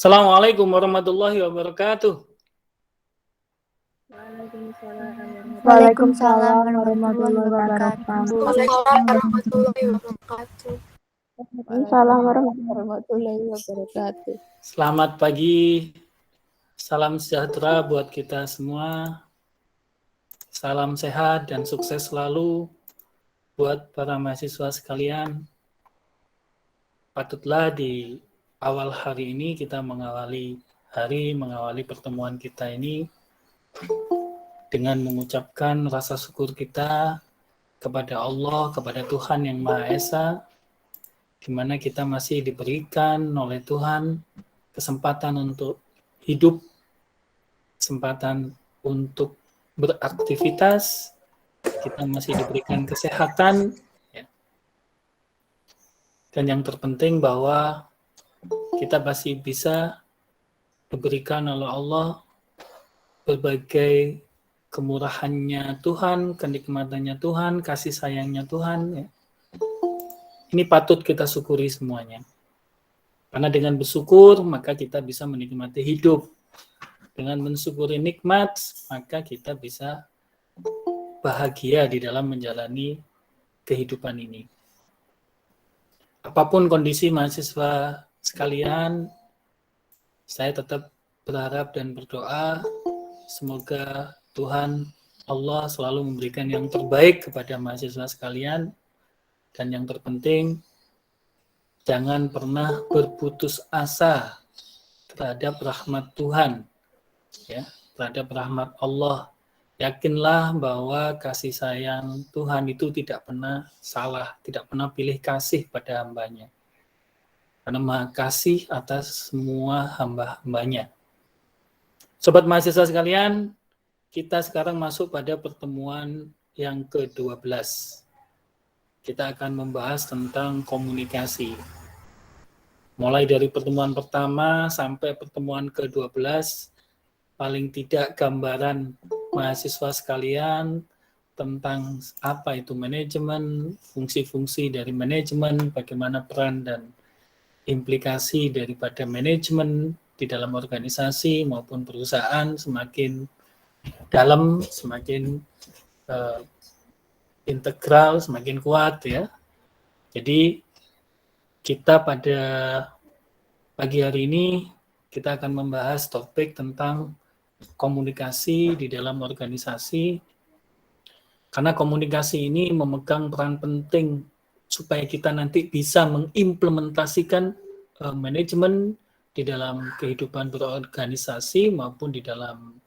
Assalamualaikum warahmatullahi wabarakatuh. Waalaikumsalam warahmatullahi wabarakatuh. Waalaikumsalam warahmatullahi wabarakatuh. Selamat pagi, salam sejahtera buat kita semua. Salam sehat dan sukses selalu buat para mahasiswa sekalian. Patutlah di awal hari ini kita mengawali pertemuan kita ini dengan mengucapkan rasa syukur kita kepada Allah, kepada Tuhan Yang Maha Esa, di mana kita masih diberikan oleh Tuhan kesempatan untuk hidup, kesempatan untuk beraktivitas, kita masih diberikan kesehatan, ya. Dan yang terpenting bahwa kita masih bisa diberikan oleh Allah berbagai kemurahannya Tuhan, kenikmatannya Tuhan, kasih sayangnya Tuhan. Ya. Ini patut kita syukuri semuanya. Karena dengan bersyukur, maka kita bisa menikmati hidup. Dengan mensyukuri nikmat, maka kita bisa bahagia di dalam menjalani kehidupan ini. Apapun kondisi mahasiswa sekalian, saya tetap berharap dan berdoa semoga Tuhan Allah selalu memberikan yang terbaik kepada mahasiswa sekalian, dan yang terpenting jangan pernah berputus asa terhadap rahmat Tuhan, ya, terhadap rahmat Allah. Yakinlah bahwa kasih sayang Tuhan itu tidak pernah salah, tidak pernah pilih kasih pada hambanya. Karena Maha Kasih atas semua hamba-hambanya. Sobat mahasiswa sekalian, kita sekarang masuk pada pertemuan yang ke-12. Kita akan membahas tentang komunikasi. Mulai dari pertemuan pertama sampai pertemuan ke-12, paling tidak gambaran mahasiswa sekalian tentang apa itu manajemen, fungsi-fungsi dari manajemen, bagaimana peran dan implikasi daripada manajemen di dalam organisasi maupun perusahaan semakin dalam, semakin integral, semakin kuat, ya. Jadi kita pada pagi hari ini kita akan membahas topik tentang komunikasi di dalam organisasi, karena komunikasi ini memegang peran penting supaya kita nanti bisa mengimplementasikan manajemen di dalam kehidupan berorganisasi maupun di dalam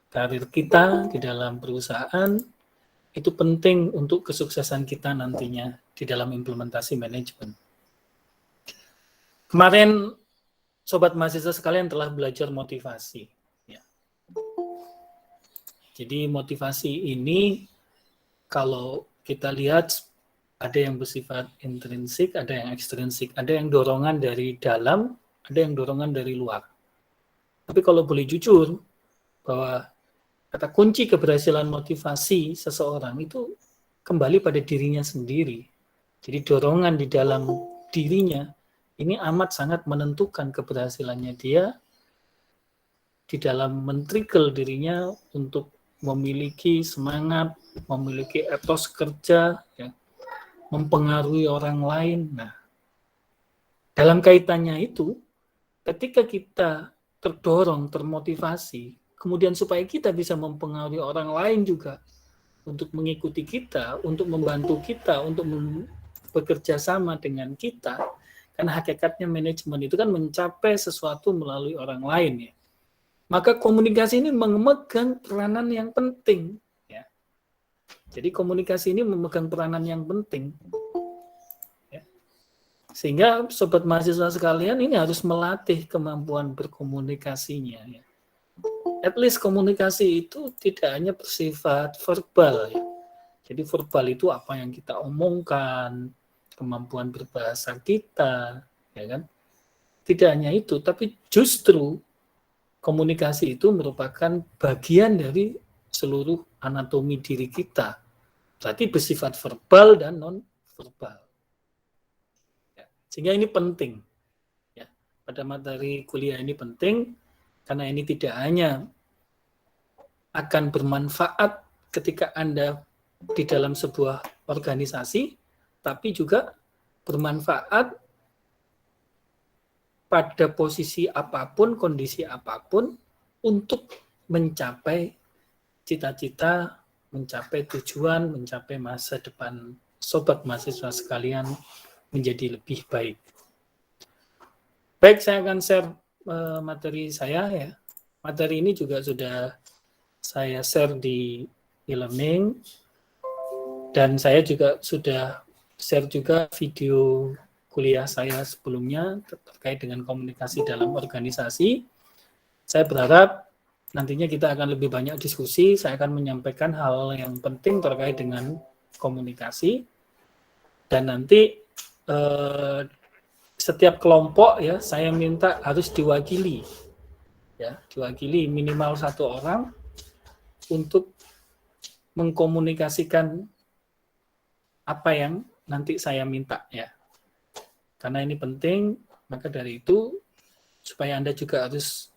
karir kita, di dalam perusahaan. Itu penting untuk kesuksesan kita nantinya di dalam implementasi manajemen. Kemarin sobat mahasiswa sekalian telah belajar motivasi. Ya. Jadi motivasi ini kalau kita lihat ada yang bersifat intrinsik, ada yang ekstrinsik, ada yang dorongan dari dalam, ada yang dorongan dari luar. Tapi kalau boleh jujur, bahwa kata kunci keberhasilan motivasi seseorang itu kembali pada dirinya sendiri. Jadi dorongan di dalam dirinya ini amat sangat menentukan keberhasilannya dia di dalam men-trigger dirinya untuk memiliki semangat, memiliki etos kerja, ya, mempengaruhi orang lain. Nah, dalam kaitannya itu, ketika kita terdorong, termotivasi, kemudian supaya kita bisa mempengaruhi orang lain juga untuk mengikuti kita, untuk membantu kita, untuk bekerja sama dengan kita, karena hakikatnya manajemen itu kan mencapai sesuatu melalui orang lain, ya. Maka komunikasi ini memegang peranan yang penting, ya. Jadi komunikasi ini memegang peranan yang penting, ya. Sehingga sobat mahasiswa sekalian ini harus melatih kemampuan berkomunikasinya, ya. At least komunikasi itu tidak hanya bersifat verbal, ya. Jadi verbal itu apa yang kita omongkan, kemampuan berbahasa kita, ya kan? Tidak hanya itu, tapi justru komunikasi itu merupakan bagian dari seluruh anatomi diri kita. Berarti bersifat verbal dan non-verbal. Ya. Sehingga ini penting. Ya. pada materi kuliah ini penting, karena ini tidak hanya akan bermanfaat ketika Anda di dalam sebuah organisasi, tapi juga bermanfaat pada posisi apapun, kondisi apapun, untuk mencapai cita-cita, mencapai tujuan, mencapai masa depan sobat mahasiswa sekalian menjadi lebih baik. Baik, saya akan share materi saya ya. Materi ini juga sudah saya share di e-learning, dan saya juga sudah share juga video kuliah saya sebelumnya terkait dengan komunikasi dalam organisasi. Saya berharap nantinya kita akan lebih banyak diskusi. Saya akan menyampaikan hal yang penting terkait dengan komunikasi, dan nanti setiap kelompok ya saya minta harus diwakili minimal 1 orang untuk mengkomunikasikan apa yang nanti saya minta ya. Karena ini penting, maka dari itu supaya Anda juga harus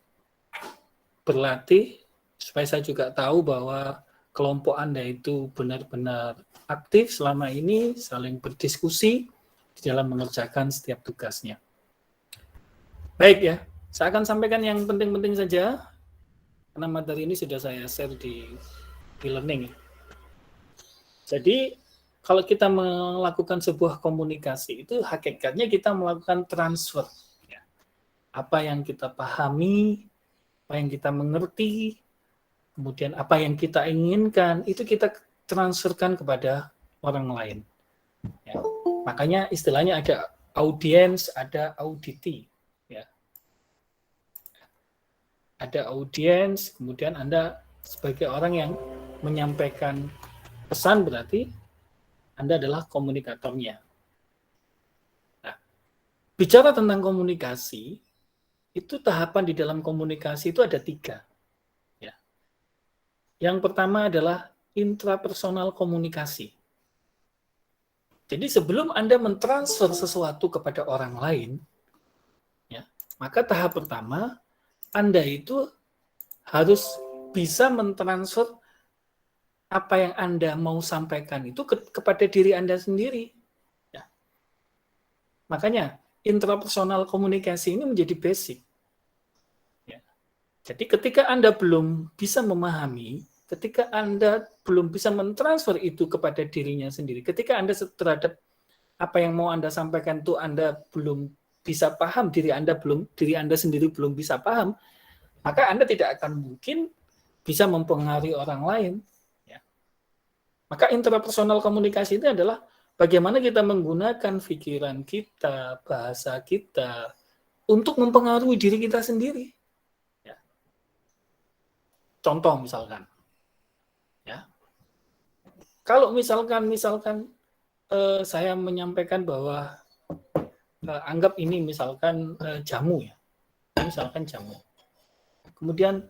berlatih, supaya saya juga tahu bahwa kelompok Anda itu benar-benar aktif selama ini, saling berdiskusi di dalam mengerjakan setiap tugasnya. Baik ya, saya akan sampaikan yang penting-penting saja, karena materi ini sudah saya share di e-learning. Jadi, kalau kita melakukan sebuah komunikasi, itu hakikatnya kita melakukan transfer. Ya. Apa yang kita pahami, apa yang kita mengerti, kemudian apa yang kita inginkan, itu kita transferkan kepada orang lain. Ya. Makanya istilahnya ada audiens, ada auditi. Ya. Ada audiens, kemudian Anda sebagai orang yang menyampaikan pesan, berarti Anda adalah komunikatornya. Nah, bicara tentang komunikasi, itu tahapan di dalam komunikasi itu ada 3. Ya. Yang pertama adalah intrapersonal komunikasi. Jadi sebelum Anda mentransfer sesuatu kepada orang lain, ya, maka tahap pertama Anda itu harus bisa mentransfer apa yang Anda mau sampaikan itu kepada diri Anda sendiri. Ya. Makanya intrapersonal komunikasi ini menjadi basic. Ya. Jadi ketika Anda belum bisa memahami, ketika Anda belum bisa mentransfer itu kepada dirinya sendiri, ketika Anda terhadap apa yang mau Anda sampaikan itu Anda belum bisa paham, diri Anda sendiri belum bisa paham, maka Anda tidak akan mungkin bisa mempengaruhi orang lain. Maka intrapersonal komunikasi itu adalah bagaimana kita menggunakan pikiran kita, bahasa kita, untuk mempengaruhi diri kita sendiri. Ya. Contoh misalkan, ya. Kalau misalkan saya menyampaikan bahwa anggap ini misalkan jamu ya, misalkan jamu. Kemudian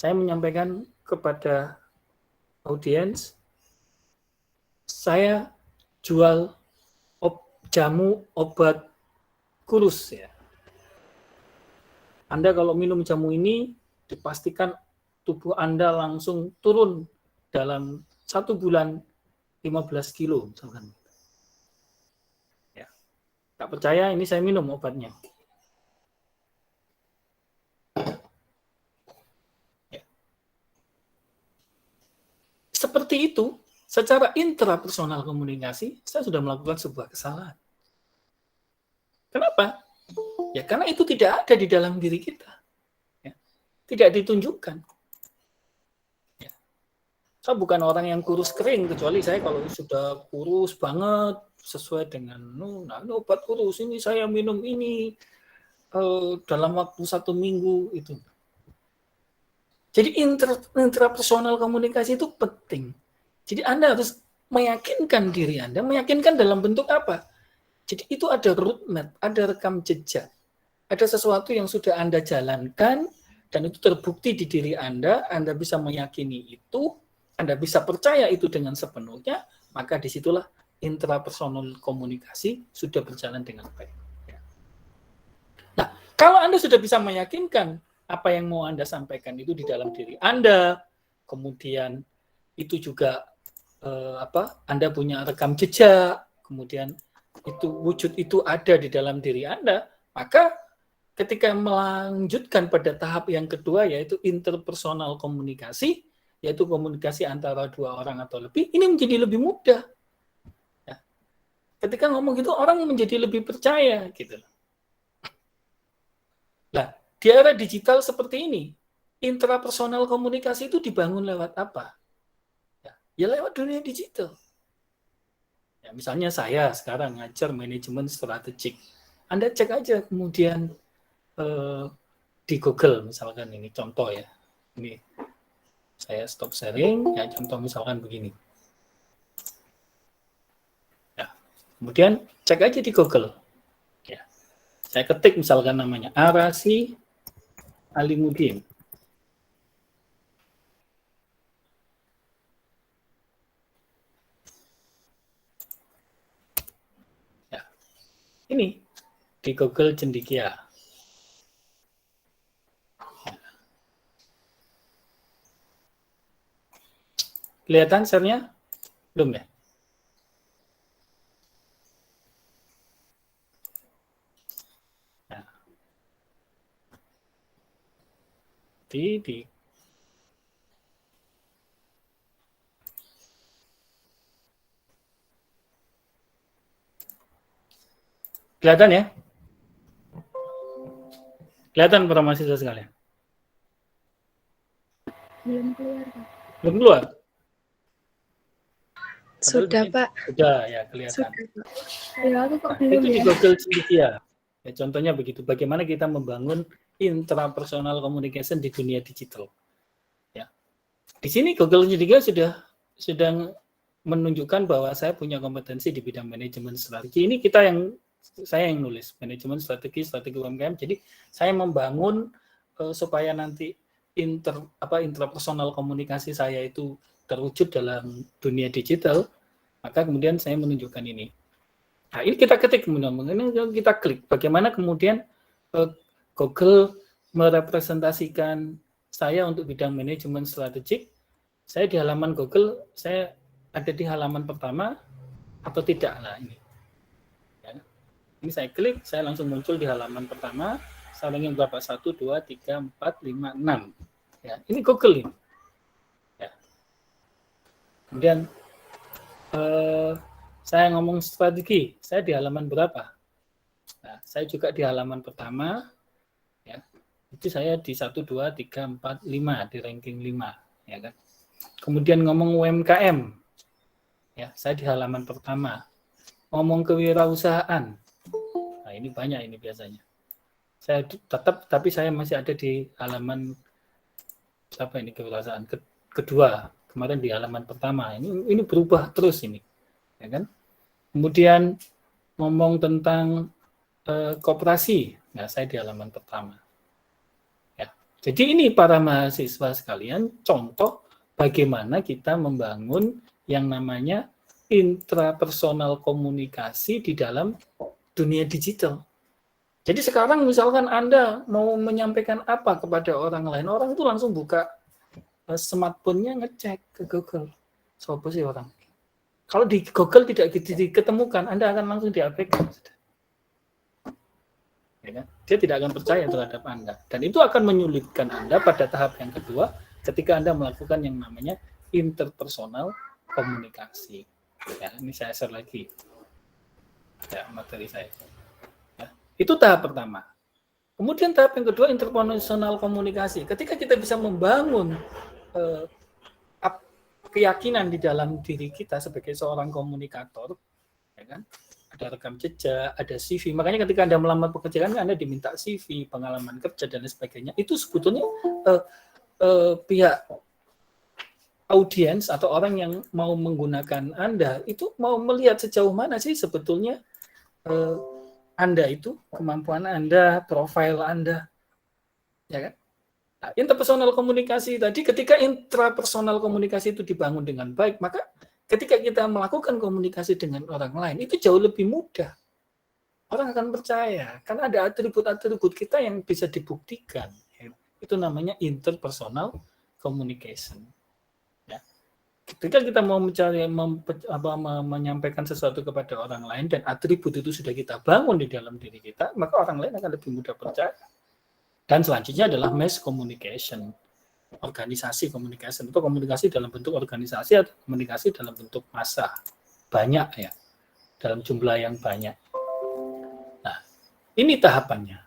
saya menyampaikan kepada audiens, saya jual jamu obat kurus ya. Anda kalau minum jamu ini dipastikan tubuh Anda langsung turun dalam 1 bulan 15 kilo misalkan. Ya. Tak percaya, ini saya minum obatnya. Ya. Seperti itu. Secara intrapersonal komunikasi, saya sudah melakukan sebuah kesalahan. Kenapa? Ya karena itu tidak ada di dalam diri kita. Ya. Tidak ditunjukkan. Ya. Saya bukan orang yang kurus kering, kecuali saya kalau sudah kurus banget, sesuai dengan, nah ini obat kurus, ini saya minum ini dalam waktu 1 minggu itu. Jadi intrapersonal komunikasi itu penting. Jadi Anda harus meyakinkan diri Anda, meyakinkan dalam bentuk apa? Jadi itu ada roadmap, ada rekam jejak, ada sesuatu yang sudah Anda jalankan, dan itu terbukti di diri Anda bisa meyakini itu, Anda bisa percaya itu dengan sepenuhnya, maka disitulah intrapersonal komunikasi sudah berjalan dengan baik. Nah, Kalau Anda sudah bisa meyakinkan apa yang mau Anda sampaikan itu di dalam diri Anda, kemudian itu juga Anda punya rekam jejak, kemudian itu wujud itu ada di dalam diri Anda, maka ketika melanjutkan pada tahap yang kedua yaitu interpersonal komunikasi, yaitu komunikasi antara dua orang atau lebih, ini menjadi lebih mudah. Ya. Ketika ngomong gitu orang menjadi lebih percaya gitu. Nah, di era digital seperti ini, intrapersonal komunikasi itu dibangun lewat apa? Ya lewat dunia digital. Ya, misalnya saya sekarang ngajar manajemen strategik. Anda cek aja kemudian di Google misalkan ini contoh ya. Ini saya stop sharing, ya contoh misalkan begini. Ya, kemudian cek aja di Google. Ya, saya ketik misalkan namanya Arasi Alimuddin. Ya, ini di Google Cendekia. Kelihatan share-nya? Belum ya? Nah. Di kelihatan ya? Kelihatan para mahasiswa sekalian? Belum keluar, Pak. Belum keluar? Sudah, Pak. Sudah ya, kelihatan. Ya, aku kok Nah, belum itu di ya? Google Cendekia. Ya, contohnya begitu. Bagaimana kita membangun intrapersonal communication di dunia digital. Ya. Di sini Google Cendekia sudah menunjukkan bahwa saya punya kompetensi di bidang manajemen strategi. Ini saya yang nulis manajemen strategi UMKM. Jadi saya membangun supaya nanti intrapersonal komunikasi saya itu terwujud dalam dunia digital, maka kemudian saya menunjukkan ini. Nah, ini kita ketik kemudian, kita klik. Bagaimana kemudian Google merepresentasikan saya untuk bidang manajemen strategik. Saya di halaman Google, saya ada di halaman pertama atau tidak. Nah, ini. Ya. Ini saya klik, saya langsung muncul di halaman pertama. Saya ulangi berapa? 1, 2, 3, 4, 5, 6. Ya, ini Google ini. Ya. Kemudian saya ngomong strategi, saya di halaman berapa? Nah, saya juga di halaman pertama, ya. Itu saya di 1, 2, 3, 4, 5, di ranking 5. Ya kan? Kemudian ngomong UMKM, ya, saya di halaman pertama. Ngomong kewirausahaan, nah ini banyak ini biasanya. Saya tapi saya masih ada di halaman ini kewirausahaan kedua. Kemarin di halaman pertama. Ini berubah terus ini, ya kan? Kemudian ngomong tentang koperasi, nah saya di halaman pertama. Ya, jadi ini para mahasiswa sekalian contoh bagaimana kita membangun yang namanya intrapersonal komunikasi di dalam dunia digital. Jadi sekarang misalkan Anda mau menyampaikan apa kepada orang lain, orang itu langsung buka smartphone-nya ngecek ke Google. Siapa sih orang? Kalau di Google tidak diketemukan, Anda akan langsung diabaikan. Ya kan? Dia tidak akan percaya terhadap Anda. Dan itu akan menyulitkan Anda pada tahap yang kedua ketika Anda melakukan yang namanya interpersonal komunikasi. Ya, ini saya share lagi. Ya, materi saya. Ya, itu tahap pertama. Kemudian tahap yang kedua interpersonal komunikasi. Ketika kita bisa membangun keyakinan di dalam diri kita sebagai seorang komunikator, ya kan? Ada rekam jejak, ada CV. Makanya ketika Anda melamar pekerjaan, Anda diminta CV, pengalaman kerja dan sebagainya. Itu sebetulnya pihak audiens atau orang yang mau menggunakan Anda itu mau melihat sejauh mana sih sebetulnya Anda itu, kemampuan Anda, profil Anda, ya kan? Nah, interpersonal komunikasi tadi, ketika intrapersonal komunikasi itu dibangun dengan baik, maka ketika kita melakukan komunikasi dengan orang lain itu jauh lebih mudah. orang akan percaya karena ada atribut-atribut kita yang bisa dibuktikan. Itu namanya interpersonal communication. Ya. Ketika kita mau menyampaikan sesuatu kepada orang lain dan atribut itu sudah kita bangun di dalam diri kita, maka orang lain akan lebih mudah percaya. Dan selanjutnya adalah mass communication, organisasi communication, itu komunikasi dalam bentuk organisasi atau komunikasi dalam bentuk massa, banyak ya, dalam jumlah yang banyak. Nah, ini tahapannya.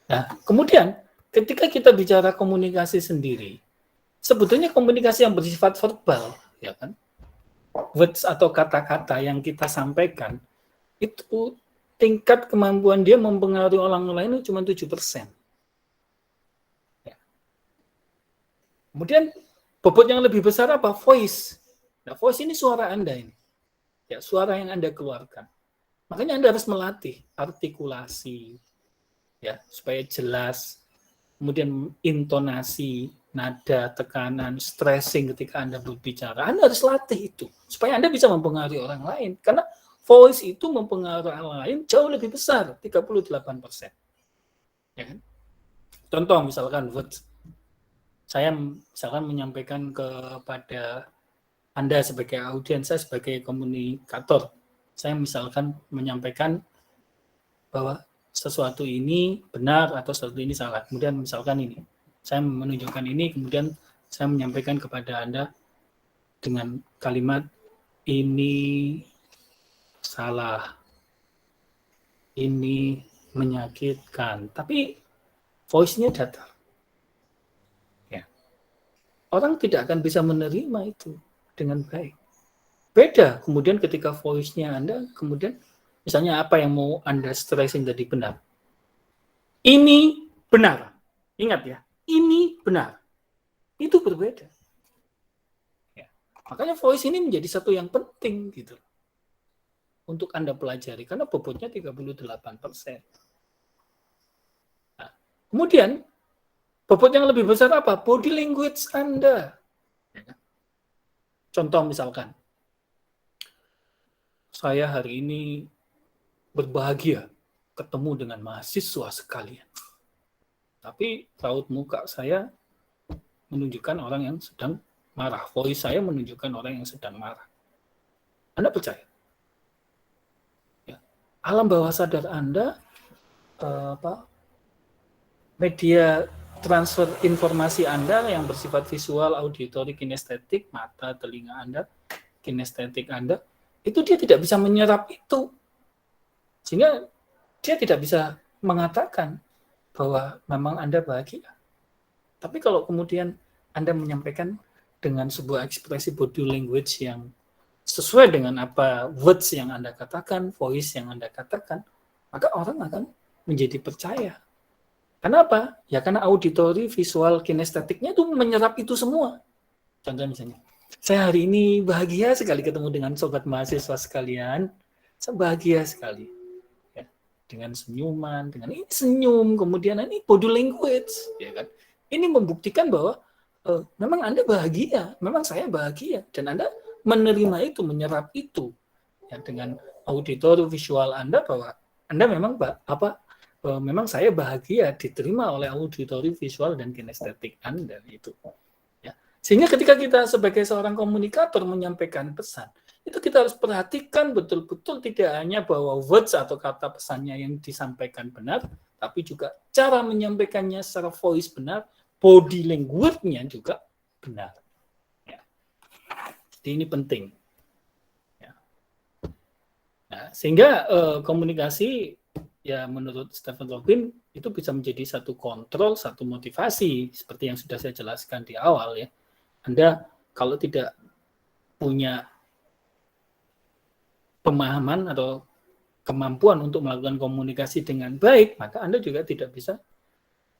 Nah, kemudian ketika kita bicara komunikasi sendiri, sebetulnya komunikasi yang bersifat verbal, ya kan, words atau kata-kata yang kita sampaikan, itu tingkat kemampuan dia mempengaruhi orang lain cuma 7%. Ya. Kemudian bobot yang lebih besar apa? Voice. Nah, voice ini suara Anda ini. Ya, suara yang Anda keluarkan. Makanya Anda harus melatih artikulasi, ya, supaya jelas. Kemudian intonasi, nada, tekanan, stressing ketika Anda berbicara. Anda harus latih itu supaya Anda bisa mempengaruhi orang lain. Karena voice itu mempengaruhi orang lain jauh lebih besar, 38%. Ya kan? Contoh misalkan words. Saya misalkan menyampaikan kepada Anda sebagai audiens, saya sebagai komunikator. Saya misalkan menyampaikan bahwa sesuatu ini benar atau sesuatu ini salah. Kemudian misalkan ini, saya menunjukkan ini, kemudian saya menyampaikan kepada Anda dengan kalimat ini salah, ini menyakitkan, tapi voice-nya datar. Ya. Orang tidak akan bisa menerima itu dengan baik. Beda kemudian ketika voice-nya Anda, kemudian misalnya apa yang mau Anda stressing tadi benar. Ini benar. Ingat ya, ini benar. Itu berbeda. Ya. Makanya voice ini menjadi satu yang penting gitu untuk Anda pelajari karena bobotnya 38%. Nah, kemudian bobot yang lebih besar apa? Body language Anda. Contoh misalkan, saya hari ini berbahagia ketemu dengan mahasiswa sekalian. Tapi raut muka saya menunjukkan orang yang sedang marah. Voice saya menunjukkan orang yang sedang marah. Anda percaya? Ya. Alam bawah sadar Anda, media transfer informasi Anda yang bersifat visual, auditory, kinestetik, mata, telinga Anda, kinestetik Anda, itu dia tidak bisa menyerap itu. Sehingga dia tidak bisa mengatakan bahwa memang Anda bahagia. Tapi kalau kemudian Anda menyampaikan dengan sebuah ekspresi body language yang sesuai dengan apa words yang Anda katakan, voice yang Anda katakan, maka orang akan menjadi percaya. Kenapa? Ya karena auditory, visual, kinestetiknya itu menyerap itu semua. Contoh misalnya, saya hari ini bahagia sekali ketemu dengan sobat mahasiswa sekalian. Saya bahagia sekali. Dengan senyuman, dengan ini senyum, kemudian ini body language, ya kan? Ini membuktikan bahwa memang Anda bahagia, memang saya bahagia, dan Anda menerima itu, menyerap itu, ya dengan auditory visual Anda bahwa Anda memang memang saya bahagia diterima oleh auditory visual dan kinestetik Anda itu. Ya. Sehingga ketika kita sebagai seorang komunikator menyampaikan pesan, itu kita harus perhatikan betul-betul tidak hanya bahwa words atau kata pesannya yang disampaikan benar, tapi juga cara menyampaikannya secara voice benar, body language-nya juga benar. Ya. Jadi ini penting. Ya. Nah, sehingga komunikasi ya menurut Stephen Robin itu bisa menjadi satu kontrol, satu motivasi seperti yang sudah saya jelaskan di awal ya. Anda kalau tidak punya pemahaman atau kemampuan untuk melakukan komunikasi dengan baik, maka Anda juga tidak bisa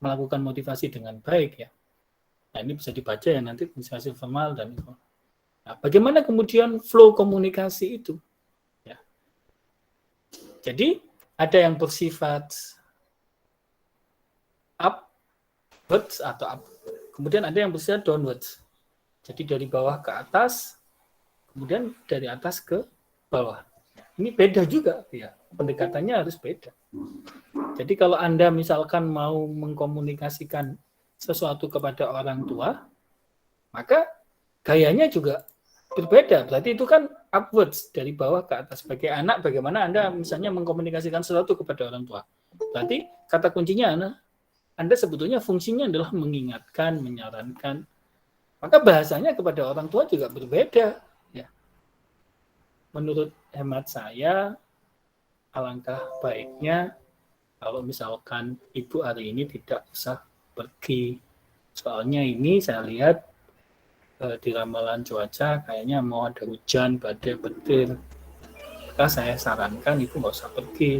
melakukan motivasi dengan baik ya. Nah, ini bisa dibaca ya nanti komunikasi formal dan itu. Nah, bagaimana kemudian flow komunikasi itu? Ya. Jadi ada yang bersifat upwards atau up. Kemudian ada yang bersifat downwards. Jadi dari bawah ke atas, kemudian dari atas ke bawah. Ini beda juga ya. pendekatannya harus beda. Jadi kalau Anda misalkan mau mengkomunikasikan sesuatu kepada orang tua, maka gayanya juga berbeda. Berarti itu kan upwards, dari bawah ke atas. Sebagai anak, bagaimana Anda misalnya mengkomunikasikan sesuatu kepada orang tua. Berarti kata kuncinya Anda sebetulnya fungsinya adalah mengingatkan, menyarankan. Maka bahasanya kepada orang tua juga berbeda. Ya. Menurut hemat saya, alangkah baiknya kalau misalkan ibu hari ini tidak usah pergi. Soalnya ini saya lihat di ramalan cuaca kayaknya mau ada hujan, badai, petir. Maka saya sarankan ibu nggak usah pergi.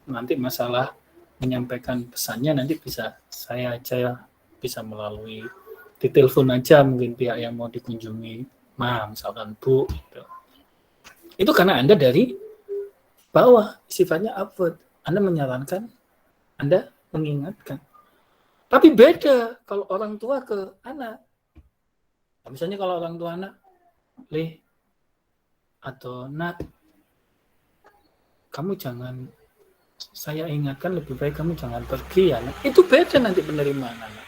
Nanti masalah menyampaikan pesannya nanti bisa saya aja bisa melalui ditelepon aja mungkin pihak yang mau dikunjungi, misalkan Bu. Gitu. Itu karena Anda dari bawah, sifatnya upward. Anda menyarankan, Anda mengingatkan. Tapi beda kalau orang tua ke anak. Misalnya kalau orang tua anak, Leh, atau Nak, kamu jangan, saya ingatkan lebih baik kamu jangan pergi ya. Nak. Itu beda nanti penerimaan anak.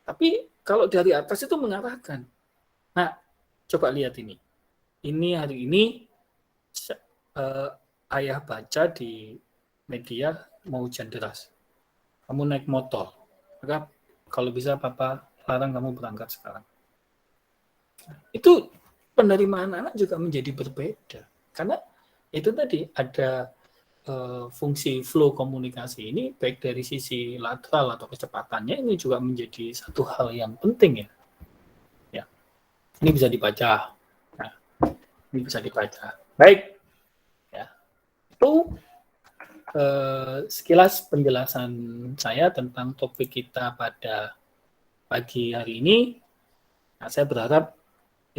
Tapi kalau dari atas itu mengarahkan. Nah, coba lihat ini. Ini hari ini ayah baca di media mau hujan deras. Kamu naik motor, maka kalau bisa papa larang kamu berangkat sekarang. Itu penerimaan anak juga menjadi berbeda. Karena itu tadi ada fungsi flow komunikasi ini baik dari sisi lateral atau kecepatannya ini juga menjadi satu hal yang penting ya. Ya. Ini bisa dibaca. Nah, ini bisa dibaca. Baik. Ya. Itu sekilas penjelasan saya tentang topik kita pada pagi hari ini. Nah, saya berharap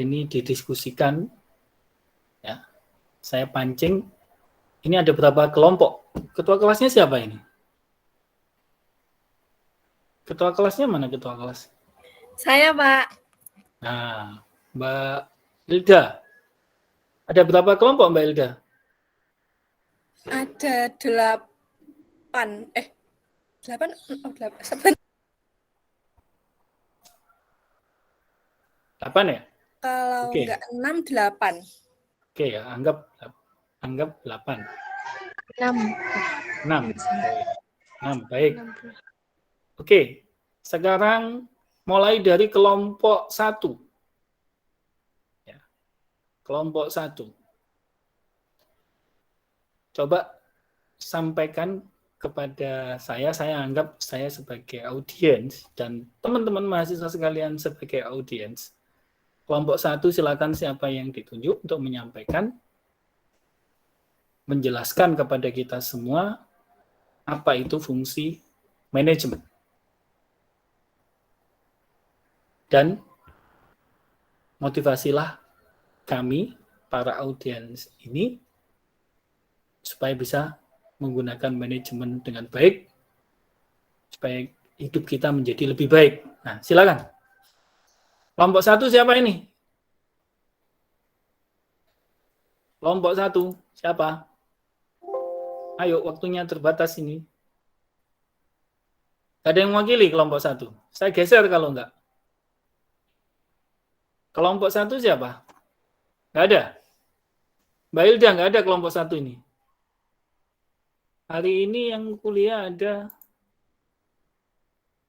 ini didiskusikan. Ya, saya pancing. Ini ada berapa kelompok? Ketua kelasnya siapa ini? Ketua kelasnya mana ketua kelas? Saya, Pak. Nah, Mbak Hilda. Ada berapa kelompok Mbak Hilda? Ada 8. 8? Oh, 8. 8 ya? Kalau Oke. enggak 6, 8. Oke ya, anggap 8. 6. 6. 6, baik. Oke, sekarang mulai dari kelompok 1. Ya. Kelompok 1. Coba sampaikan kepada saya anggap saya sebagai audiens dan teman-teman mahasiswa sekalian sebagai audiens. Kelompok 1 silakan siapa yang ditunjuk untuk menyampaikan, menjelaskan kepada kita semua apa itu fungsi manajemen. Dan motivasilah kami, para audiens ini, supaya bisa menggunakan manajemen dengan baik, supaya hidup kita menjadi lebih baik. Nah, silakan. Kelompok 1 siapa ini? Kelompok 1 siapa? Ayo, waktunya terbatas ini. Ada yang mewakili kelompok 1? Saya geser kalau enggak. Kelompok 1 siapa? Enggak ada. Mbak Hilda, enggak ada kelompok 1 ini. Hari ini yang kuliah ada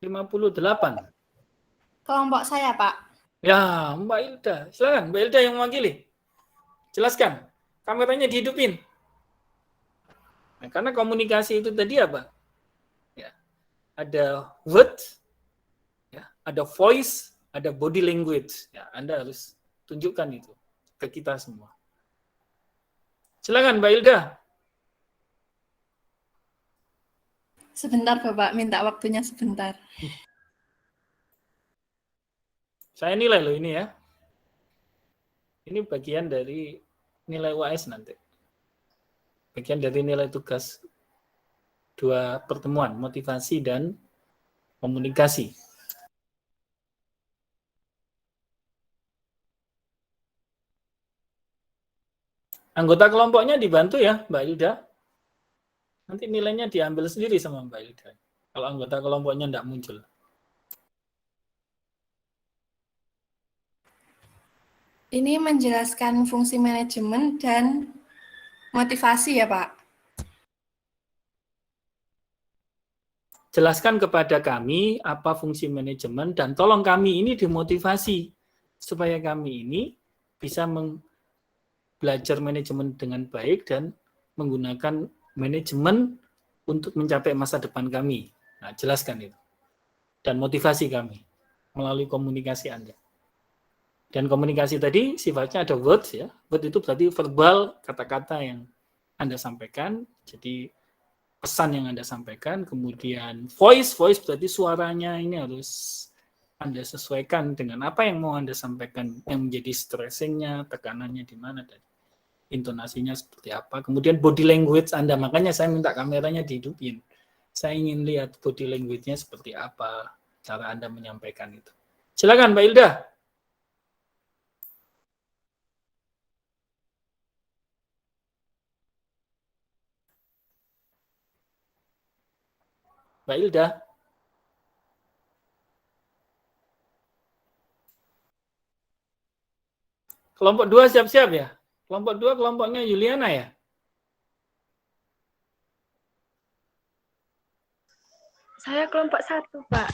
58. Kelompok saya, Pak. Ya, Mbak Hilda. Silakan, Mbak Hilda yang mewakili. Jelaskan. Kameranya dihidupin. Nah, karena komunikasi itu tadi apa? Ya, ada word, ya, ada voice, ada body language. Ya, Anda harus tunjukkan itu ke kita semua. Silakan, Mbak Hilda. Sebentar, Bapak. Minta waktunya sebentar. Saya nilai loh ini ya. Ini bagian dari nilai UAS nanti. Bagian dari nilai tugas 2 pertemuan, motivasi dan komunikasi. Anggota kelompoknya dibantu ya, Mbak Yuda. Nanti nilainya diambil sendiri sama Mbak Yuda. Kalau anggota kelompoknya tidak muncul. Ini menjelaskan fungsi manajemen dan motivasi ya, Pak? Jelaskan kepada kami apa fungsi manajemen dan tolong kami ini dimotivasi supaya kami ini bisa belajar manajemen dengan baik dan menggunakan manajemen untuk mencapai masa depan kami. Nah, jelaskan itu. Dan motivasi kami melalui komunikasi Anda. Dan komunikasi tadi sifatnya ada words ya. Word itu berarti verbal, kata-kata yang Anda sampaikan. Jadi pesan yang Anda sampaikan, kemudian voice berarti suaranya ini harus Anda sesuaikan dengan apa yang mau Anda sampaikan, yang menjadi stressingnya, tekanannya di mana, dan intonasinya seperti apa. Kemudian body language Anda, makanya saya minta kameranya dihidupin. Saya ingin lihat body language-nya seperti apa, cara Anda menyampaikan itu. Silakan Mbak Hilda. Mbak Hilda. Kelompok 2 siap-siap ya? Kelompok 2 kelompoknya Yuliana ya? Saya kelompok 1, Pak.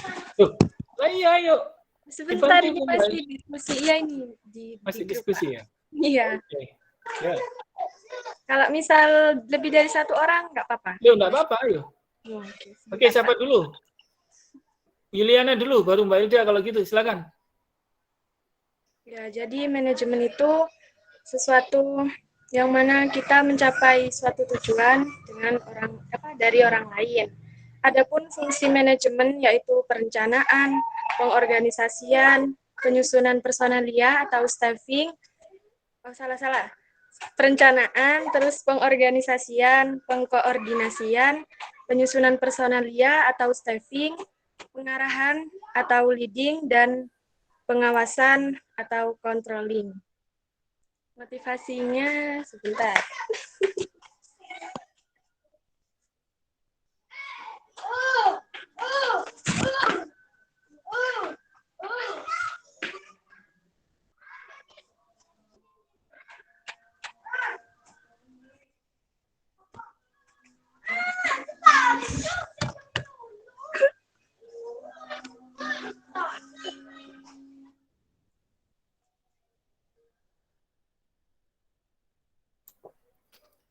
Iya, yuk. Sebentar, Dibantu, ini Mbak. masih diskusi. Iya, ini Masih grup, diskusi Pak. ya? Iya. Oke. Ya. Kalau misal lebih dari 1 orang, nggak apa-apa. Yuk, nggak apa-apa, ayo. Oke, siapa Pak. dulu? Yuliana dulu, baru Mbak Hilda kalau gitu, silakan. Ya, jadi manajemen itu sesuatu yang mana kita mencapai suatu tujuan dengan dari orang lain. Adapun fungsi manajemen yaitu perencanaan, pengorganisasian, penyusunan personalia atau staffing. Perencanaan, terus pengorganisasian, pengkoordinasian, penyusunan personalia atau staffing, pengarahan atau leading, dan pengawasan atau controlling. Motivasinya sebentar.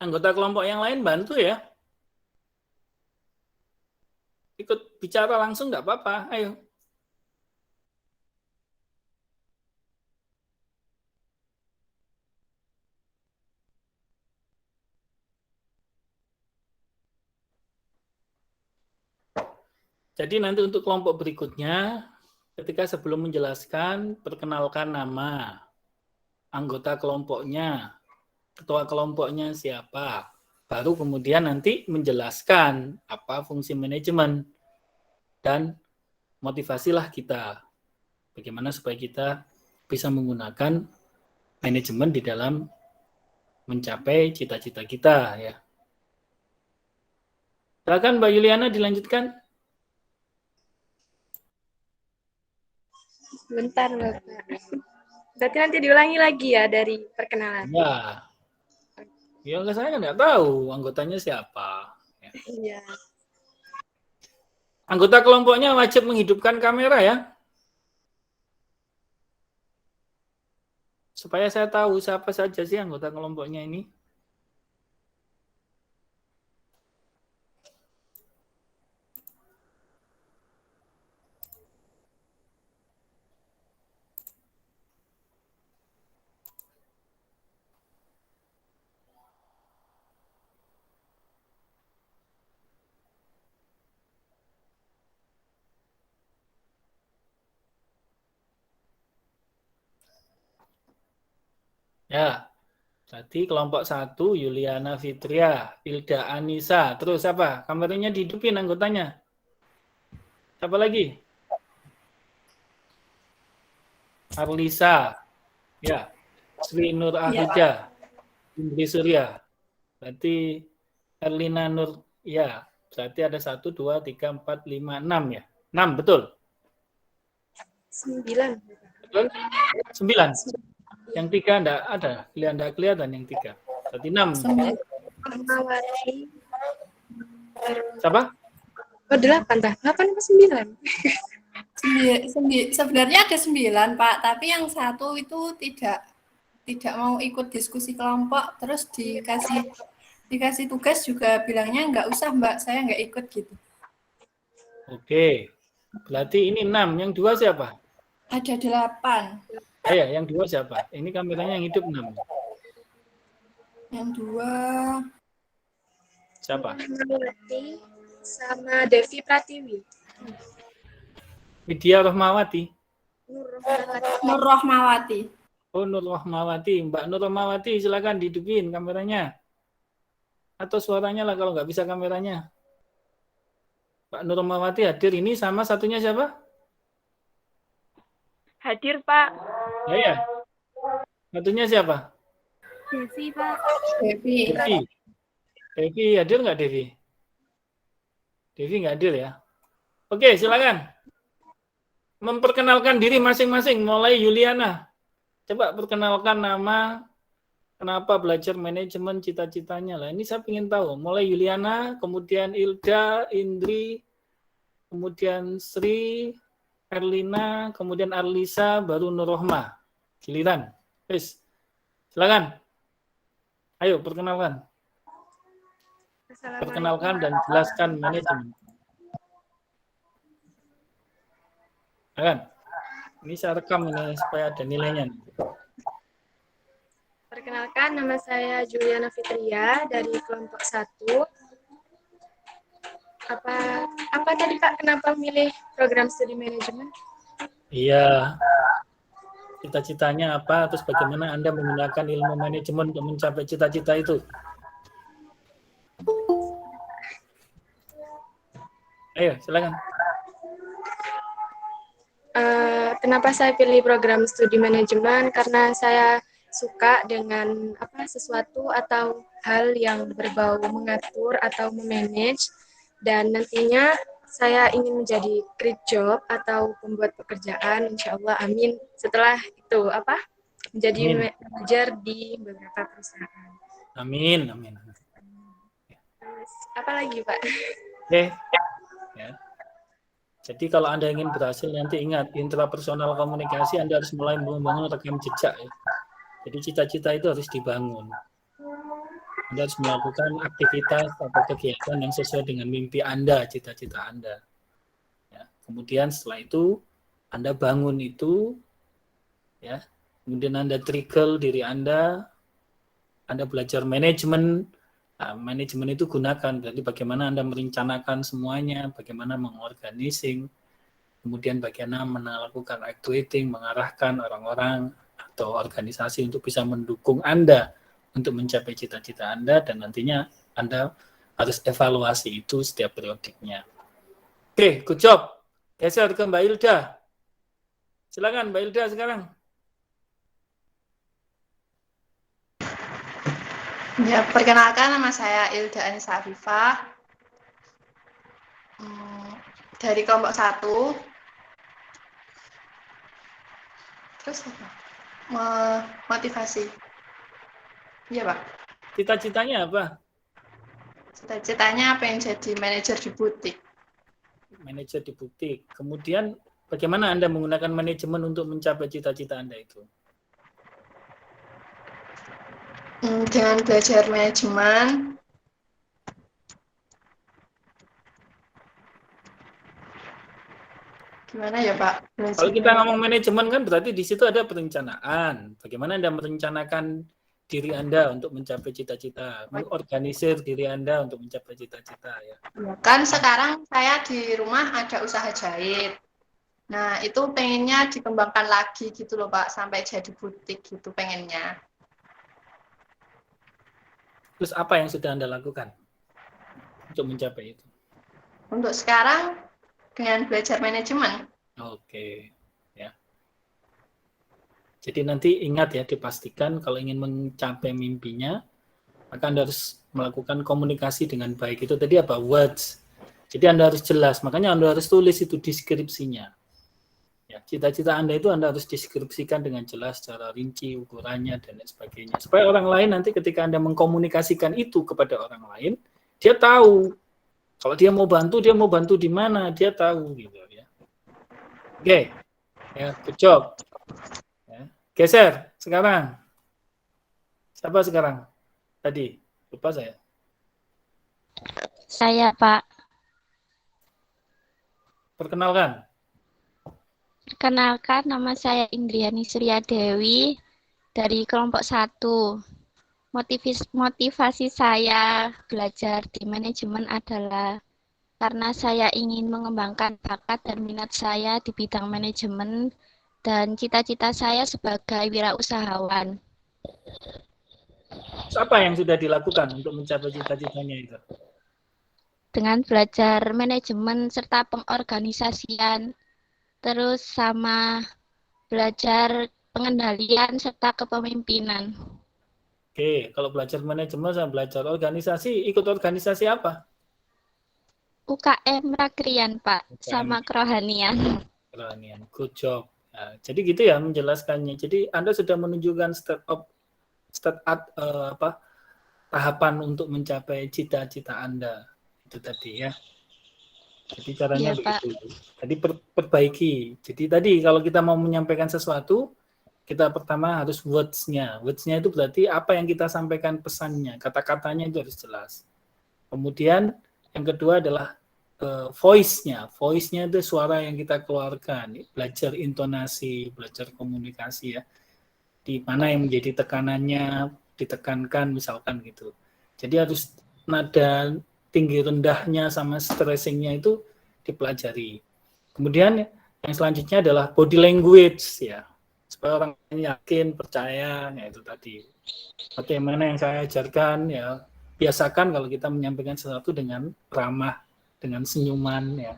Anggota kelompok yang lain bantu ya. Ikut bicara langsung nggak apa-apa, ayo. Jadi nanti untuk kelompok berikutnya, ketika sebelum menjelaskan, perkenalkan nama, anggota kelompoknya, ketua kelompoknya siapa. Baru kemudian nanti menjelaskan apa fungsi manajemen. Dan motivasilah kita. Bagaimana supaya kita bisa menggunakan manajemen di dalam mencapai cita-cita kita. Ya. Silakan Mbak Yuliana dilanjutkan. Bentar, Bapak. Berarti nanti diulangi lagi ya dari perkenalan. Ya saya nggak tahu anggotanya siapa. Ya. Iya. Anggota kelompoknya wajib menghidupkan kamera ya. Supaya saya tahu siapa saja sih anggota kelompoknya ini. Ya, berarti kelompok 1 Yuliana Fitria, Hilda Anissa, terus apa? Kameranya dihidupin anggotanya. Siapa lagi? Arlisa, ya, Sri Nur Ahija, Indri Surya. Berarti Erlina Nur, ya. Berarti ada 1, 2, 3, 4, 5, 6 ya. 6, betul? 9. Betul? 9. Yang 3 enggak ada. Enggak kelihatan yang 3. Berarti 6. Rahmawati. Siapa? Oh, 8 dah. 8 apa 9? Sebenarnya ada 9, Pak, tapi yang satu itu tidak mau ikut diskusi kelompok, terus dikasih tugas juga bilangnya nggak usah, Mbak, saya nggak ikut gitu. Oke. Berarti ini 6. Yang 2 siapa? Ada 8. Ya, yang 2 siapa? Ini kameranya yang hidup 6. Yang 2 Siapa? Rahmawati sama Devi Pratiwi. Widya Rohmawati. Nur Rohmawati. Oh, Nur Rohmawati. Mbak Nur Rohmawati, silakan dihidupin kameranya. Atau suaranya lah kalau nggak bisa kameranya. Mbak Nur Rohmawati hadir ini sama satunya siapa? Hadir, Pak. Ya. Satunya siapa? Devi, Pak. Devi. Devi hadir nggak, Devi? Devi nggak hadir ya? Oke, silakan. Memperkenalkan diri masing-masing, mulai Yuliana. Coba perkenalkan nama, kenapa belajar manajemen, cita-citanya lah. Ini saya ingin tahu. Mulai Yuliana, kemudian Ilda, Indri, kemudian Sri, Erlina, kemudian Arlisa, baru Nurrohma. Giliran. Wis. Silakan. Ayo, perkenalkan. Perkenalkan dan jelaskan manajemen. Silakan. Ini saya rekam ini supaya ada nilainya. Perkenalkan, nama saya Juliana Fitria dari kelompok 1. Apa tadi Pak, kenapa milih program studi manajemen? Iya. Cita-citanya apa, terus bagaimana Anda menggunakan ilmu manajemen untuk mencapai cita-cita itu? Ayo, silakan. Kenapa saya pilih program studi manajemen? Karena saya suka dengan sesuatu atau hal yang berbau mengatur atau memanage, dan nantinya saya ingin menjadi create job atau pembuat pekerjaan, insya Allah, amin. Setelah itu menjadi manajer di beberapa perusahaan. Amin. Terus, apa lagi Pak? Oke. Ya. Jadi kalau Anda ingin berhasil, nanti ingat, intrapersonal komunikasi Anda harus mulai membangun rekam jejak. Ya. Jadi cita-cita itu harus dibangun. Anda harus melakukan aktivitas atau kegiatan yang sesuai dengan mimpi Anda, cita-cita Anda. Ya. Kemudian setelah itu, Anda bangun itu, ya. Kemudian Anda trigger diri Anda belajar manajemen. Nah, manajemen itu gunakan, berarti bagaimana Anda merencanakan semuanya, bagaimana mengorganising, kemudian bagaimana melakukan actuating, mengarahkan orang-orang atau organisasi untuk bisa mendukung Anda untuk mencapai cita-cita Anda, dan nantinya Anda harus evaluasi itu setiap periodiknya. Oke, good job. Geser ke Mbak Ilda. Silakan Mbak Ilda sekarang. Ya, perkenalkan, nama saya Ilda Anissa Afifah dari kelompok 1. Terus apa? Motivasi. Iya, Pak. Cita-citanya apa? Cita-citanya pengen jadi manajer di butik. Manajer di butik. Kemudian bagaimana Anda menggunakan manajemen untuk mencapai cita-cita Anda itu? Dengan belajar manajemen. Gimana ya, Pak? Kalau kita ngomong manajemen kan berarti di situ ada perencanaan. Bagaimana Anda merencanakan diri Anda untuk mencapai cita-cita, mengorganisir diri Anda untuk mencapai cita-cita ya. Kan sekarang saya di rumah ada usaha jahit. Nah, itu pengennya dikembangkan lagi gitu loh, Pak, sampai jadi butik gitu pengennya. Terus apa yang sudah Anda lakukan untuk mencapai itu? Untuk sekarang dengan belajar manajemen. Oke, ya. Jadi nanti ingat ya, dipastikan kalau ingin mencapai mimpinya, maka Anda harus melakukan komunikasi dengan baik. Itu tadi apa? Words. Jadi Anda harus jelas, makanya Anda harus tulis itu deskripsinya. Ya, cita-cita Anda itu Anda harus deskripsikan dengan jelas secara rinci, ukurannya, dan lain sebagainya. Supaya orang lain nanti ketika Anda mengkomunikasikan itu kepada orang lain, dia tahu. Kalau dia mau bantu di mana, dia tahu gitu ya. Oke. Ya, good job. Ya. Geser sekarang. Siapa sekarang? Tadi, lupa saya. Saya, Pak. Perkenalkan. Perkenalkan, nama saya Indriani Surya Dewi dari kelompok 1. Motivasi saya belajar di manajemen adalah karena saya ingin mengembangkan bakat dan minat saya di bidang manajemen dan cita-cita saya sebagai wirausahawan. Apa yang sudah dilakukan untuk mencapai cita-citanya itu? Dengan belajar manajemen serta pengorganisasian, terus sama belajar pengendalian serta kepemimpinan. Oke, kalau belajar manajemen sama belajar organisasi, ikut organisasi apa? UKM Rakrian, Pak, UKM. sama kerohanian. Kerohanian, good job. Nah, jadi gitu ya menjelaskannya. Jadi Anda sudah menunjukkan tahapan untuk mencapai cita-cita Anda. Itu tadi ya. Jadi caranya Iya, Pak. begitu. Tadi perbaiki. Jadi tadi kalau kita mau menyampaikan sesuatu, kita pertama harus words-nya. Words-nya itu berarti apa yang kita sampaikan pesannya. Kata-katanya itu harus jelas. Kemudian yang kedua adalah voice-nya. Voice-nya itu suara yang kita keluarkan. Belajar intonasi, belajar komunikasi ya. Di mana yang menjadi tekanannya, ditekankan misalkan gitu. Jadi harus nada tinggi rendahnya sama stressing-nya itu dipelajari. Kemudian yang selanjutnya adalah body language ya. Supaya orang yakin, percaya, ya itu tadi. Bagaimana yang saya ajarkan ya, biasakan kalau kita menyampaikan sesuatu dengan ramah, dengan senyuman ya.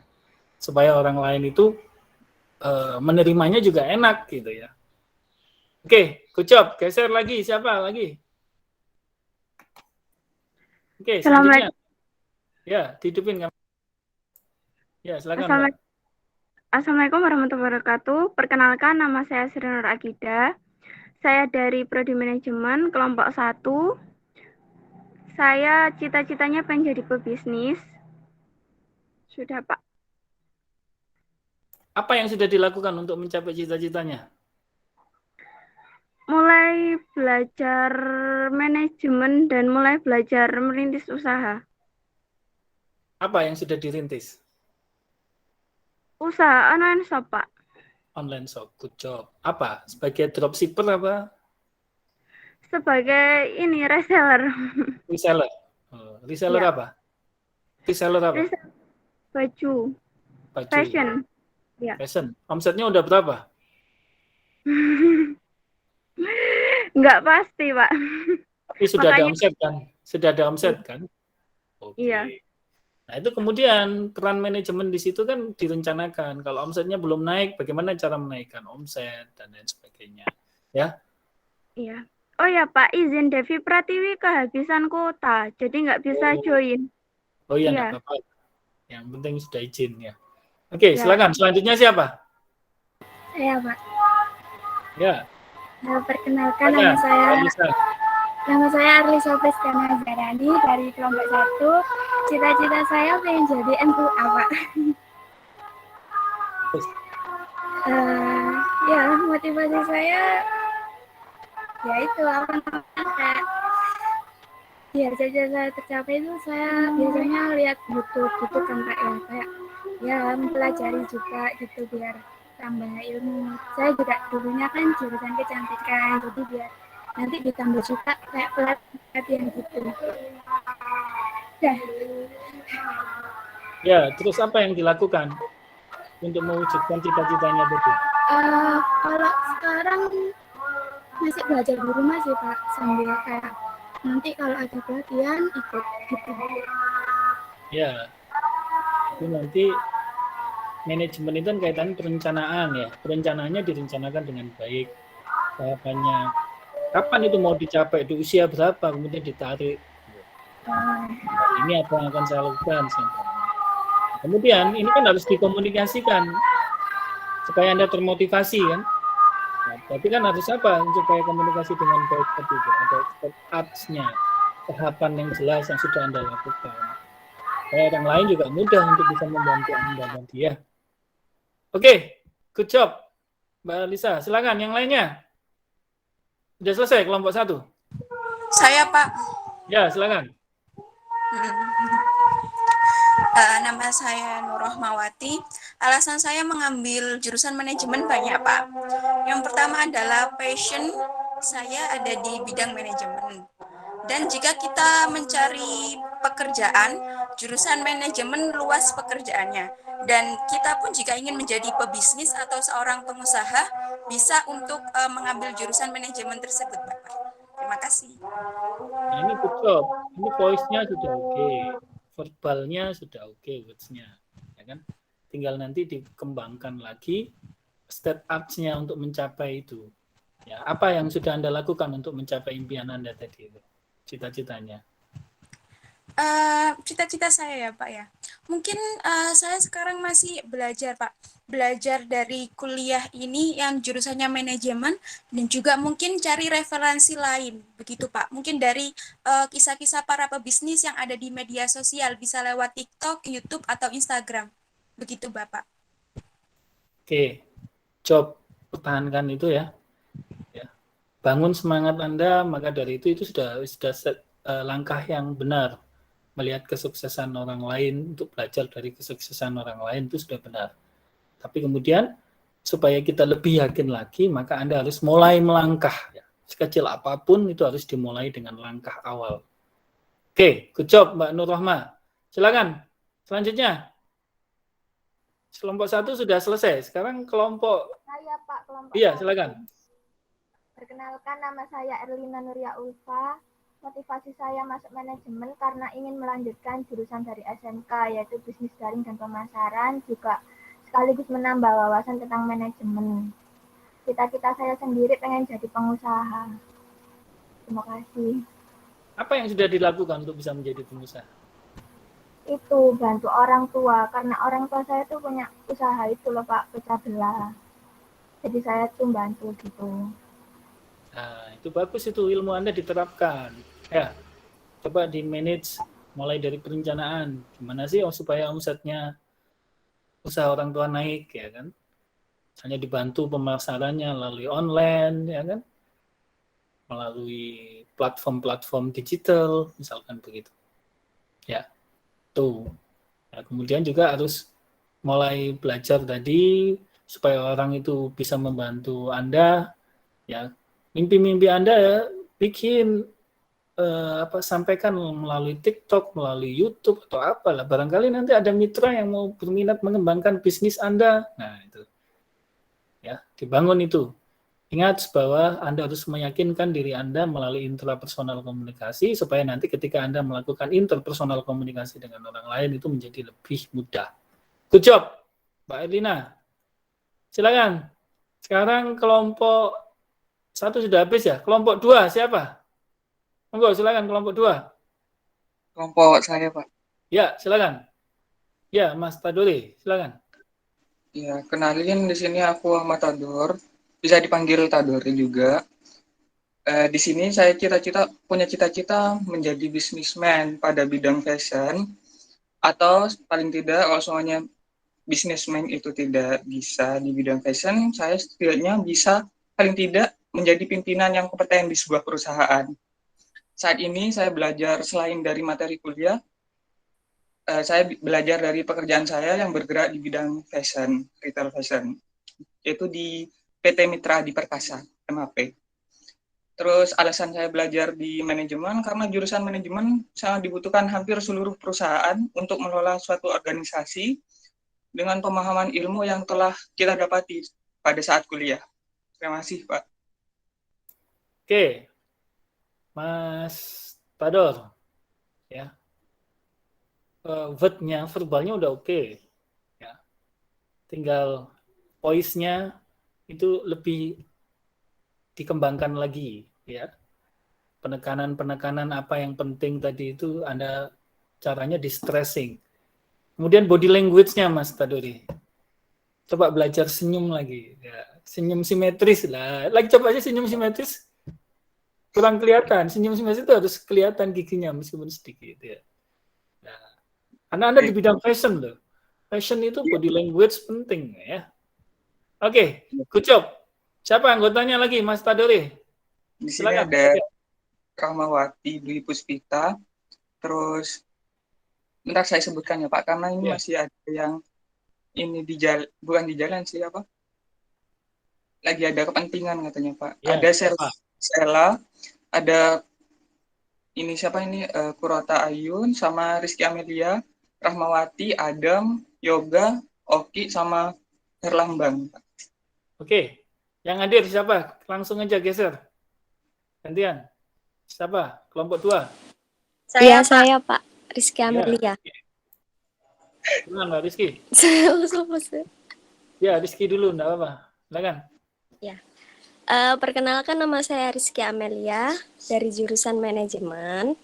Supaya orang lain itu menerimanya juga enak gitu ya. Oke, good job. Geser lagi, siapa lagi? Oke, selanjutnya. Ya, dihidupin. Ya, silakan, Mbak. Assalamualaikum warahmatullahi wabarakatuh. Perkenalkan, nama saya Sri Nur Akida. Saya dari Prodi Manajemen, kelompok 1. Saya cita-citanya pengen jadi pebisnis. Sudah, Pak. Apa yang sudah dilakukan untuk mencapai cita-citanya? Mulai belajar manajemen dan mulai belajar merintis usaha. Apa yang sudah dirintis? Usaha online shop, Pak. Online shop, good job. Apa? Sebagai dropshipper apa? Sebagai reseller. Reseller. Reseller Ya. apa? Reseller apa? Baju. Baju. Fashion. Ya. Fashion. Omsetnya udah berapa? Nggak pasti, Pak. Tapi sudah ada Makanya- omset kan? Sudah ada omset kan? Oke. Iya. Nah, itu kemudian peran manajemen di situ kan direncanakan. Kalau omsetnya belum naik, bagaimana cara menaikkan omset dan lain sebagainya. Ya? Iya. Oh ya, Pak, izin Devi Pratiwi kehabisan kuota, jadi nggak bisa join. Oh iya, Iya. nggak apa-apa. Yang penting sudah izin ya. Oke, Ya. silakan. Selanjutnya siapa? Saya, Pak. Ya. Perkenalkan, Tanya, nama Alisa. saya Arlisa Friskana Zarani dari kelompok 1. Cita-cita saya pengen jadi MUA, Pak. Terus, Ya, motivasi saya ya itu apa namanya, kayak biar cita saya tercapai itu saya biasanya lihat YouTube gitu kan, Pak, ya, kayak ya mempelajari juga gitu biar tambah ilmu. Saya juga dulunya kan jurusan kecantikan, jadi biar nanti ditambah juga kayak pelatihan gitu. Dah. ya, terus apa yang dilakukan untuk mewujudkan cita-citanya tadi? Kalau sekarang masih belajar di rumah sih, Pak, sambil kayak nanti kalau ada pelatihan ikut gitu. Ya, itu nanti manajemen itu kan kaitan perencanaan ya. Perencanaannya direncanakan dengan baik. tahapannya kapan itu mau dicapai, di usia berapa, kemudian ditarik. Nah, ini apa yang akan saya lakukan. Kemudian ini kan harus dikomunikasikan supaya Anda termotivasi kan. Nah, tapi kan harus apa supaya komunikasi dengan baik tadi itu ada step ups-nya, tahapan yang jelas yang sudah Anda lakukan. Supaya orang lain juga mudah untuk bisa membantu Anda nanti ya. Oke, good job Mbak Lisa. Silakan yang lainnya. Sudah selesai kelompok 1? Saya, Pak. Ya, silakan. Nama saya Nur Rahmawati. Alasan saya mengambil jurusan manajemen banyak, Pak. Yang pertama adalah passion saya ada di bidang manajemen. Dan jika kita mencari pekerjaan, jurusan manajemen luas pekerjaannya. Dan kita pun jika ingin menjadi pebisnis atau seorang pengusaha, bisa untuk mengambil jurusan manajemen tersebut, Pak. Terima kasih. Nah, ini good job. Ini voice-nya sudah oke. Verbalnya sudah oke, words-nya. Ya kan? Tinggal nanti dikembangkan lagi step ups-nya untuk mencapai itu. Ya, apa yang sudah Anda lakukan untuk mencapai impian Anda tadi itu? Cita-citanya. Cita-cita saya ya, Pak ya. Mungkin saya sekarang masih belajar, Pak. Belajar dari kuliah ini yang jurusannya manajemen dan juga mungkin cari referensi lain, begitu Pak. Mungkin dari kisah-kisah para pebisnis yang ada di media sosial, bisa lewat TikTok, YouTube, atau Instagram. Begitu Bapak. Oke, job pertahankan itu ya. Bangun semangat Anda, maka dari itu sudah langkah yang benar. Melihat kesuksesan orang lain, untuk belajar dari kesuksesan orang lain itu sudah benar. Tapi kemudian, supaya kita lebih yakin lagi, maka Anda harus mulai melangkah. Ya. Sekecil apapun, itu harus dimulai dengan langkah awal. Oke, good job Mbak Nur Rahma. Silakan, selanjutnya. Kelompok 1 sudah selesai. Sekarang kelompok... Saya Pak, kelompok Iya, 1. silakan. Perkenalkan, nama saya Erlina Nuria Ulfa. Motivasi saya masuk manajemen karena ingin melanjutkan jurusan dari SMK, yaitu bisnis daring dan pemasaran, juga sekaligus menambah wawasan tentang manajemen. Cita-cita saya sendiri pengen jadi pengusaha. Terima kasih. Apa yang sudah dilakukan untuk bisa menjadi pengusaha? Itu bantu orang tua, karena orang tua saya tuh punya usaha itu loh Pak, pecah belah. Jadi saya tuh bantu gitu. Nah, itu bagus, itu ilmu Anda diterapkan. Ya, coba di manage mulai dari perencanaan. Gimana sih supaya omsetnya usaha orang tua naik, ya kan? Hanya dibantu pemasarannya melalui online, ya kan? Melalui platform-platform digital, misalkan begitu. Ya, tuh. Nah, kemudian juga harus mulai belajar tadi supaya orang itu bisa membantu Anda, ya. Mimpi-mimpi Anda ya, bikin sampaikan melalui TikTok, melalui YouTube atau apalah. Barangkali nanti ada mitra yang mau berminat mengembangkan bisnis Anda. Nah, itu. Ya, dibangun itu. Ingat bahwa Anda harus meyakinkan diri Anda melalui intrapersonal komunikasi supaya nanti ketika Anda melakukan interpersonal komunikasi dengan orang lain itu menjadi lebih mudah. Good job, Mbak Erlina. Silakan. Sekarang kelompok 1 sudah habis ya. Kelompok 2 siapa? Monggo, silakan kelompok 2. Kelompok saya, Pak. Ya, silakan. Ya, Mas Tadori, silakan. Ya, kenalin di sini aku Ahmad Tador. Bisa dipanggil Tadori juga. Di sini saya punya cita-cita menjadi bisnismen pada bidang fashion. Atau paling tidak, kalau soalnya bisnismen itu tidak bisa di bidang fashion, saya setidaknya bisa paling tidak menjadi pimpinan yang kompeten di sebuah perusahaan. Saat ini saya belajar selain dari materi kuliah, saya belajar dari pekerjaan saya yang bergerak di bidang fashion, retail fashion, yaitu di PT Mitra Adi Perkasa, MHP. Terus alasan saya belajar di manajemen, karena jurusan manajemen sangat dibutuhkan hampir seluruh perusahaan untuk mengelola suatu organisasi dengan pemahaman ilmu yang telah kita dapati pada saat kuliah. Terima kasih, Pak. Oke, Mas Tador, ya, verbalnya udah oke, ya, tinggal voice-nya itu lebih dikembangkan lagi, ya. Penekanan-penekanan apa yang penting tadi itu Anda caranya di stressing. Kemudian body language-nya, Mas Taduri. Coba belajar senyum lagi. Ya, senyum simetris lah. Lagi coba aja senyum simetris. Kurang kelihatan. Senyum simetris itu harus kelihatan giginya meskipun sedikit. Ya. Nah, karena Anda di bidang fashion loh. Fashion itu body language penting ya. Oke, good job. Siapa anggotanya lagi, Mas Taduri? Di sini Silakan. ada Rahmawati Dwi Puspita. Terus bentar saya sebutkan ya Pak, karena ini masih ada yang ini di jalan, bukan di jalan sih apa? Lagi ada kepentingan katanya Pak. Ya, Ada Sela, ada ini siapa ini Kurota Ayun sama Rizky Amelia, Rahmawati, Adam, Yoga, Oki sama Herlambang. Oke, yang hadir siapa? Langsung aja geser. Gantian. Siapa? Kelompok 2. Saya Pak. Rizky Amelia. Silakan Mbak Rizky. Saya. Ya, Rizky dulu, enggak apa-apa. Silakan. Ya. Perkenalkan, nama saya Rizky Amelia dari jurusan manajemen.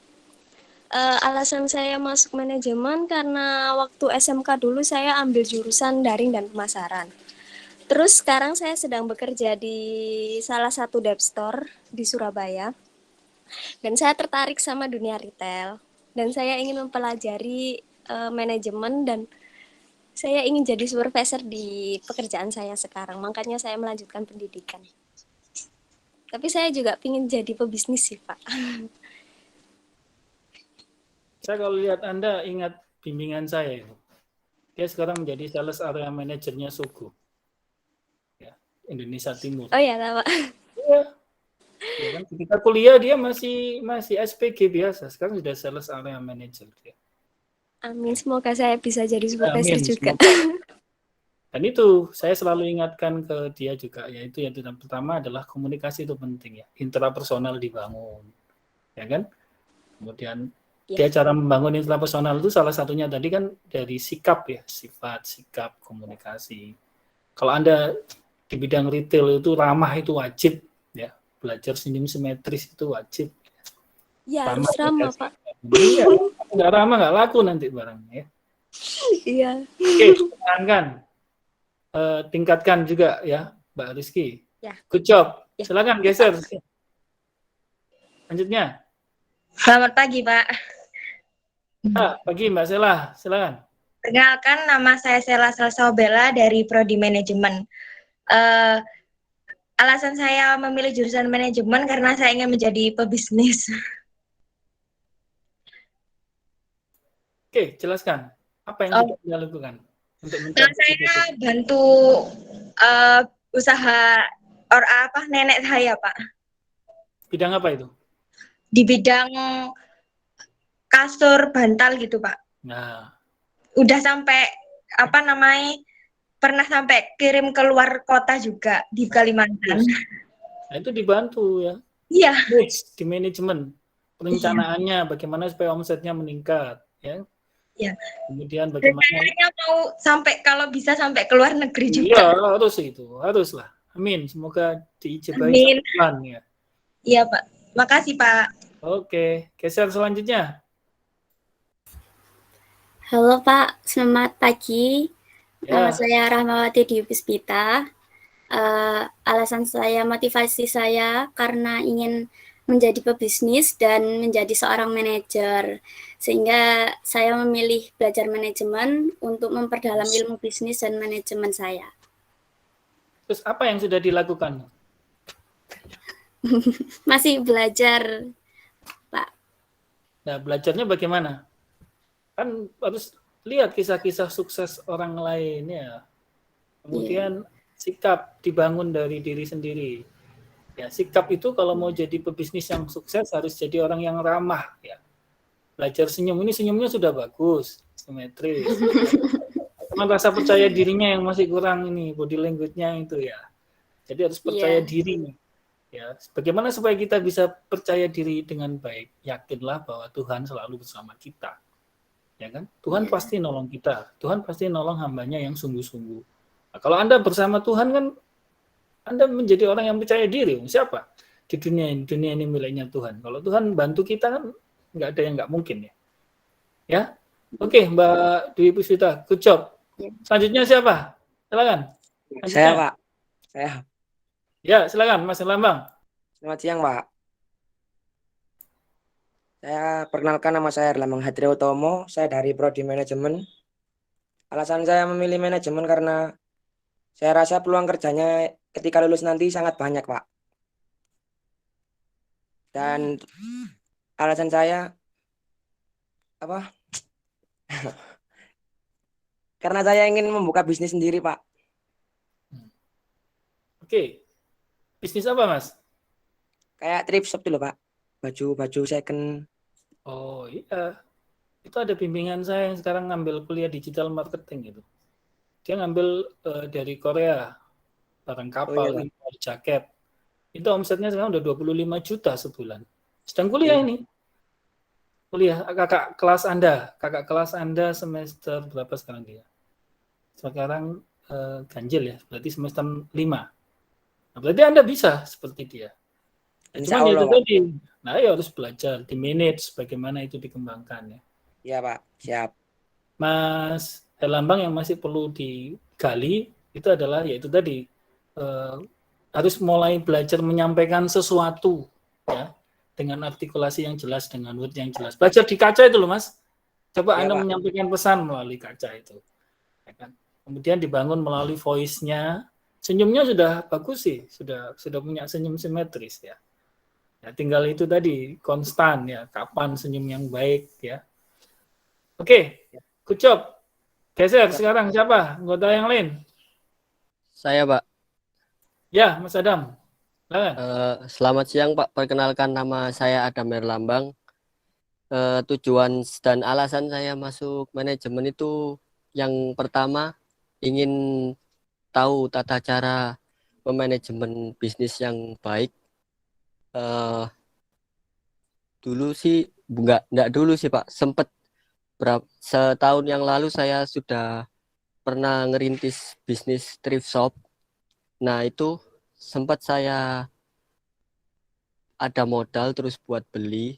Alasan saya masuk manajemen karena waktu SMK dulu saya ambil jurusan daring dan pemasaran. Terus sekarang saya sedang bekerja di salah satu debt store di Surabaya. Dan saya tertarik sama dunia retail. Dan saya ingin mempelajari manajemen dan saya ingin jadi supervisor di pekerjaan saya sekarang. Makanya saya melanjutkan pendidikan. Tapi saya juga ingin jadi pebisnis sih, Pak. Saya kalau lihat Anda ingat bimbingan saya itu. Dia sekarang menjadi sales area manajernya Sogo. Ya, Indonesia Timur. Oh ya, Pak. Iya. Ya kan, ketika kuliah dia masih SPG biasa. Sekarang sudah sales area manager dia. Amin, semoga saya bisa jadi supervisor juga. Dan itu saya selalu ingatkan ke dia juga, yaitu yang pertama adalah komunikasi itu penting ya, intrapersonal dibangun, ya kan? Kemudian dia cara membangun intrapersonal itu salah satunya tadi kan dari sikap ya, sifat, sikap, komunikasi. Kalau Anda di bidang retail itu ramah itu wajib ya, belajar senyum simetris itu wajib. Ya, harus ramah, Pak. Iya, nggak ramah nggak laku nanti barangnya. Iya. Oke, tingkatkan juga ya, Mbak Rizky. Ya. Good job. Ya. Silakan geser. Lanjutnya. Selamat pagi, Pak. Pagi, Mbak Sela. Silakan. Perkenalkan, nama saya Sela Salsabella dari Prodi Manajemen. Alasan saya memilih jurusan manajemen karena saya ingin menjadi pebisnis. Oke, jelaskan. Apa yang sudah Anda lakukan untuk mencapai saya bantu usaha nenek saya, Pak. Bidang apa itu? Di bidang kasur bantal gitu, Pak. Nah, udah sampai pernah sampai kirim ke luar kota juga di Kalimantan. Nah, itu dibantu ya. Iya. Di manajemen perencanaannya bagaimana supaya omsetnya meningkat, ya. Ya. Kemudian bagaimana? Saya mau kalau bisa sampai ke luar negeri juga. Iya, haruslah. Amin. Semoga diijabahi Tuhan ya. Iya, Pak. Makasih, Pak. Oke, geser selanjutnya. Halo Pak, selamat pagi. Nama saya Rahmawati Dwi Puspita. Alasan saya, motivasi saya karena ingin menjadi pebisnis dan menjadi seorang manajer. Sehingga saya memilih belajar manajemen untuk memperdalam ilmu bisnis dan manajemen saya. Terus apa yang sudah dilakukan? Masih belajar, Pak. Nah, belajarnya bagaimana? Kan harus lihat kisah-kisah sukses orang lain ya. Kemudian sikap dibangun dari diri sendiri. Ya, sikap itu kalau mau jadi pebisnis yang sukses harus jadi orang yang ramah ya. Belajar senyum, ini senyumnya sudah bagus, simetris. Cuman rasa percaya dirinya yang masih kurang ini, body language-nya itu ya. Jadi harus percaya diri. Ya, bagaimana supaya kita bisa percaya diri dengan baik? Yakinlah bahwa Tuhan selalu bersama kita. Ya kan? Tuhan pasti nolong kita. Tuhan pasti nolong hambanya yang sungguh-sungguh. Nah, kalau Anda bersama Tuhan kan Anda menjadi orang yang percaya diri. Siapa? Di dunia ini miliknya Tuhan. Kalau Tuhan bantu kita kan nggak ada yang nggak mungkin ya. Ya, oke Mbak Dwi Puspita, good job. Selanjutnya siapa? Silakan. Saya Pak. Saya. Ya, silakan Mas Lambang. Selamat siang Pak. Saya perkenalkan, nama saya Erlambang Hatrio Utomo. Saya dari Prodi Manajemen. Alasan saya memilih manajemen karena saya rasa peluang kerjanya ketika lulus nanti sangat banyak Pak. Dan alasan saya apa? Karena saya ingin membuka bisnis sendiri Pak. Oke. Bisnis apa Mas? Kayak thrift shop dulu Pak. Baju second. Oh iya. Itu ada bimbingan saya yang sekarang ngambil kuliah digital marketing gitu. Dia ngambil dari Korea. Barang kapal, impor jaket. Itu omsetnya sekarang udah 25 juta sebulan. Sedang kuliah ini. Kuliah kakak kelas Anda semester berapa sekarang dia? Sekarang ganjil ya, berarti semester 5. Nah, berarti Anda bisa seperti dia. Cuma itu tadi, nah ya harus belajar, di manage bagaimana itu dikembangkan ya. Iya Pak, siap. Mas Herlambang yang masih perlu digali itu adalah yaitu tadi harus mulai belajar menyampaikan sesuatu ya dengan artikulasi yang jelas, dengan word yang jelas. Belajar di kaca itu loh Mas. Coba ya, Anda Pak menyampaikan pesan melalui kaca itu. Ya kan? Kemudian dibangun melalui voice-nya. Senyumnya sudah bagus sih, sudah punya senyum simetris ya. Ya, tinggal itu tadi konstan ya, kapan senyum yang baik ya. Oke, good job. Geser sekarang siapa? Anggota yang lain? Saya Pak. Ya, Mas Adam. Selamat siang Pak. Perkenalkan, nama saya Adam Herlambang. Tujuan dan alasan saya masuk manajemen itu yang pertama ingin tahu tata cara memanajemen bisnis yang baik. Dulu sih enggak dulu sih Pak, sempat setahun yang lalu saya sudah pernah ngerintis bisnis thrift shop. Nah itu sempat saya ada modal terus buat beli,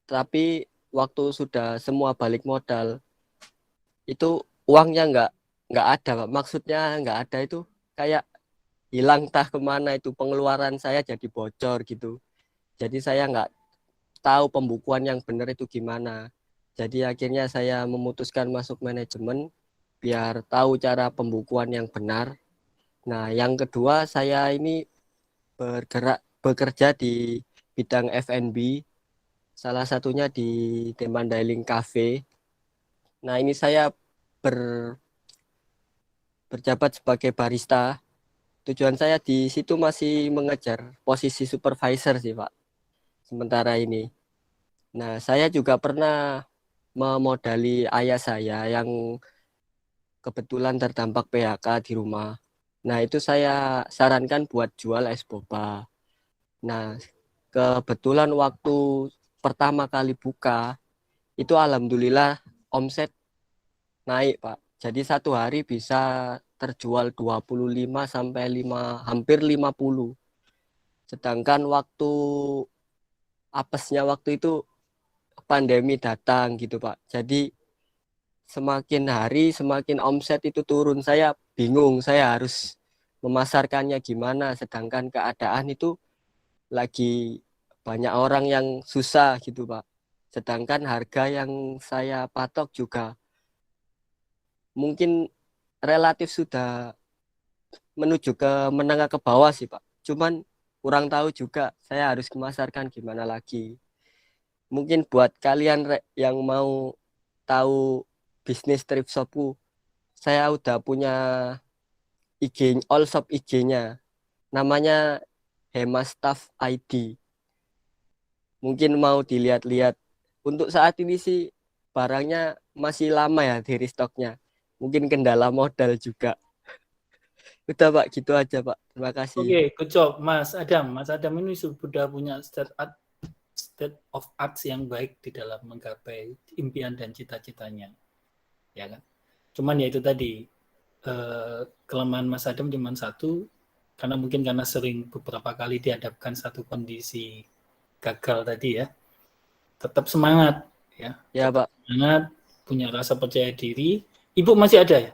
tapi waktu sudah semua balik modal itu uangnya nggak ada Pak. Maksudnya nggak ada itu kayak hilang entah kemana, itu pengeluaran saya jadi bocor gitu. Jadi saya nggak tahu pembukuan yang benar itu gimana. Jadi akhirnya saya memutuskan masuk manajemen biar tahu cara pembukuan yang benar. Nah yang kedua, saya ini bekerja di bidang F&B, salah satunya di The Mandailing Cafe. Nah ini saya berjabat sebagai barista. Tujuan saya di situ masih mengejar posisi supervisor sih Pak, sementara ini. Nah saya juga pernah memodali ayah saya yang kebetulan terdampak PHK di rumah. Nah itu saya sarankan buat jual es boba. Nah kebetulan waktu pertama kali buka itu alhamdulillah omset naik Pak. Jadi satu hari bisa terjual 25 sampai hampir 50. Sedangkan waktu apesnya waktu itu pandemi datang gitu Pak. Jadi semakin hari semakin omset itu turun. Saya bingung, saya harus memasarkannya gimana, sedangkan keadaan itu lagi banyak orang yang susah gitu Pak. Sedangkan harga yang saya patok juga mungkin relatif sudah menuju ke menengah ke bawah sih Pak. Cuman kurang tahu juga saya harus memasarkan gimana lagi. Mungkin buat kalian yang mau tahu bisnis thrift shopku, saya udah punya IG, all shop IG-nya. Namanya Hemastaff ID. Mungkin mau dilihat-lihat. Untuk saat ini sih barangnya masih lama ya di restoknya. Mungkin kendala modal juga. Udah Pak, gitu aja Pak. Terima kasih. Oke, good job Mas Adam. Mas Adam ini sudah punya state of arts yang baik di dalam menggapai impian dan cita-citanya. Ya kan? Cuman ya itu tadi, kelemahan Mas Adam cuma satu, karena mungkin karena sering beberapa kali dihadapkan satu kondisi gagal tadi ya, tetap semangat ya. Ya, Tetap Pak. semangat, punya rasa percaya diri. Ibu masih ada ya?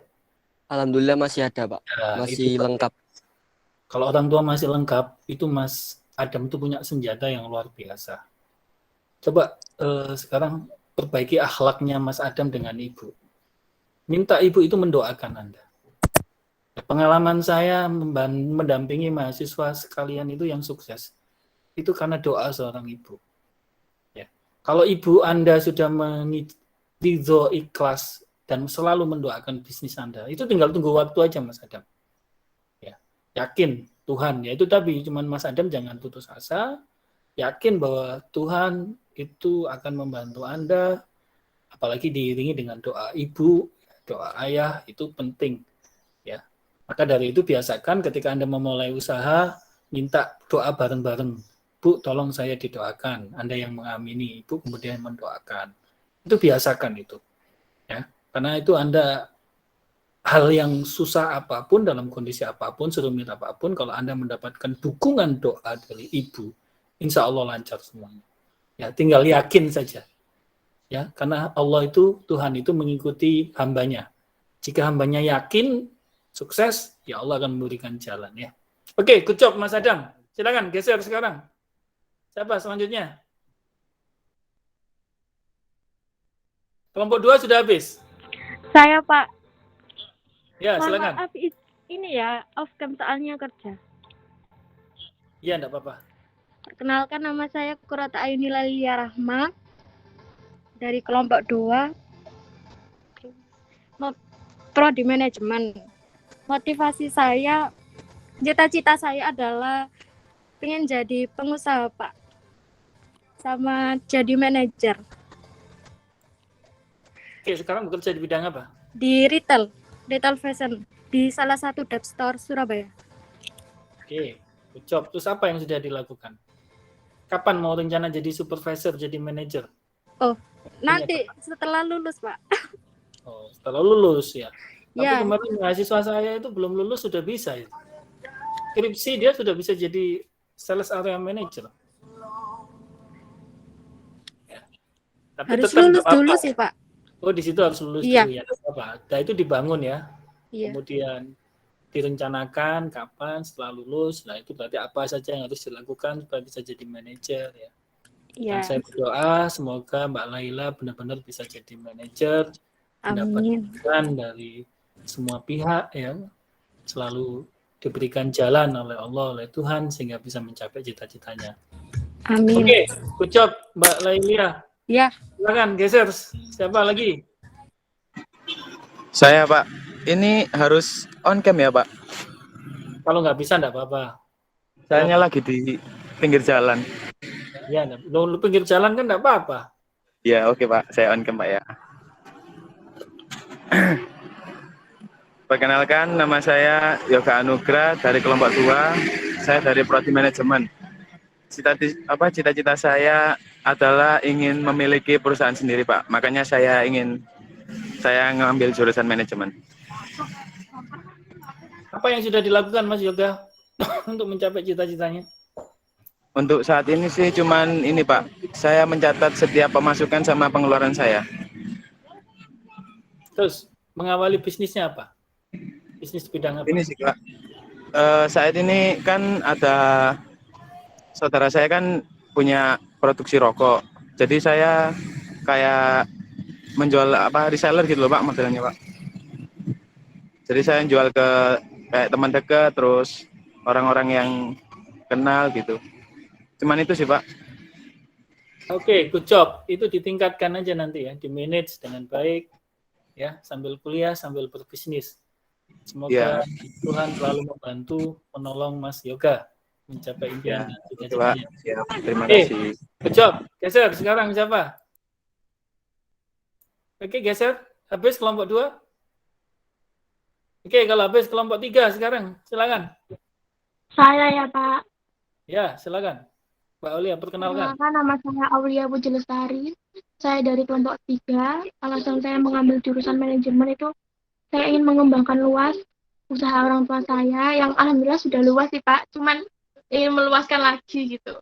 Alhamdulillah masih ada, Pak. Ya, Masih itu lengkap. kalau orang tua masih lengkap, itu Mas Adam itu punya senjata yang luar biasa. Coba sekarang perbaiki akhlaknya Mas Adam dengan ibu. Minta ibu itu mendoakan Anda. Pengalaman saya mendampingi mahasiswa sekalian itu yang sukses, itu karena doa seorang ibu. Ya. Kalau ibu Anda sudah ridho, ikhlas, dan selalu mendoakan bisnis Anda, itu tinggal tunggu waktu aja Mas Adam. Ya. Yakin Tuhan, ya itu tadi, cuman Mas Adam jangan putus asa, yakin bahwa Tuhan itu akan membantu Anda, apalagi diiringi dengan doa ibu, doa ayah, itu penting. Ya. Maka dari itu biasakan ketika Anda memulai usaha, minta doa bareng-bareng. Bu, tolong saya didoakan. Anda yang mengamini, Ibu kemudian mendoakan. Itu biasakan itu. Ya. Karena itu Anda hal yang susah apapun, dalam kondisi apapun, serumit apapun, kalau Anda mendapatkan dukungan doa dari Ibu, insya Allah lancar semuanya. Ya, tinggal yakin saja. Ya, karena Allah itu, Tuhan itu mengikuti hambanya. Jika hambanya yakin, sukses, ya Allah akan memberikan jalan ya. Oke, good job Mas Adam. Silakan geser sekarang. Siapa selanjutnya? Kelompok 2 sudah habis. Saya, Pak. Ya, Mohon silakan. maaf, ini ya, off cam soalnya kerja. Iya, enggak apa-apa. Perkenalkan, nama saya Kurata Ayuni Lalia Rahma dari kelompok 2 Prodi Manajemen. Motivasi saya, cita-cita saya adalah pengen jadi pengusaha, Pak, sama jadi manajer Oke, sekarang bekerja di bidang apa? di retail fashion di salah satu dept store Surabaya. Oke, good job. Terus apa yang sudah dilakukan? Kapan mau rencana jadi supervisor, jadi manajer? Oh, nanti setelah lulus, Pak. Oh, setelah lulus ya. Tapi Ya. kemarin mahasiswa saya itu belum lulus sudah bisa itu. Skripsi dia sudah bisa jadi sales area manager. Ya. Tapi Harus tetap lulus nggak apa-apa. dulu sih, Pak. Oh, di situ harus lulus Iya. dulu ya. Nggak apa-apa. Nah, itu dibangun ya. Iya. Kemudian direncanakan kapan setelah lulus. Nah, itu berarti apa saja yang harus dilakukan supaya bisa jadi manajer ya. Iya. Dan saya berdoa semoga Mbak Laila benar-benar bisa jadi manajer, Amin. mendapatkan dari semua pihak ya, selalu diberikan jalan oleh Allah, oleh Tuhan sehingga bisa mencapai cita-citanya. Amin. Oke, good job Mbak Laila. Ya. Silakan geser. Siapa lagi? Saya, Pak. Ini harus on cam ya, Pak? Kalau nggak bisa nggak apa-apa. Saya lagi di pinggir jalan. Ya, lu pinggir jalan kan nggak apa-apa. Ya, oke, Pak. Saya on cam, Pak ya. Perkenalkan, nama saya Yoga Anugrah dari kelompok 2. Saya dari Prodi Manajemen. Cita-cita saya adalah ingin memiliki perusahaan sendiri, Pak. Makanya saya ngambil jurusan manajemen. Apa yang sudah dilakukan Mas Yoga untuk mencapai cita-citanya? Untuk saat ini sih cuman ini, Pak. Saya mencatat setiap pemasukan sama pengeluaran saya. Terus mengawali bisnisnya apa? Bisnis bidang apa? Ini sih, Pak. Saat ini kan ada saudara saya kan punya produksi rokok. Jadi saya kayak menjual reseller gitu loh, Pak, modelnya, Pak. Jadi saya jual ke kayak teman dekat, terus orang-orang yang kenal gitu. Cuman itu sih, Pak. Oke, good job. Itu ditingkatkan aja nanti ya, di manage dengan baik ya, sambil kuliah, sambil berbisnis. Semoga Tuhan selalu membantu, menolong Mas Yoga mencapai impian dan cita-citanya. Terima kasih. Good job. Geser sekarang siapa? Oke, geser. Habis kelompok 2. Oke, kalau habis kelompok 3 sekarang, silakan. Saya ya, Pak. Ya, silakan. Mbak Aulia, perkenalkan. Perkenalkan, nama saya Aulia Puji Lestari. Saya dari kelompok 3. Alasan saya mengambil jurusan manajemen itu saya ingin mengembangkan luas usaha orang tua saya yang alhamdulillah sudah luas sih Pak, cuman ingin meluaskan lagi gitu.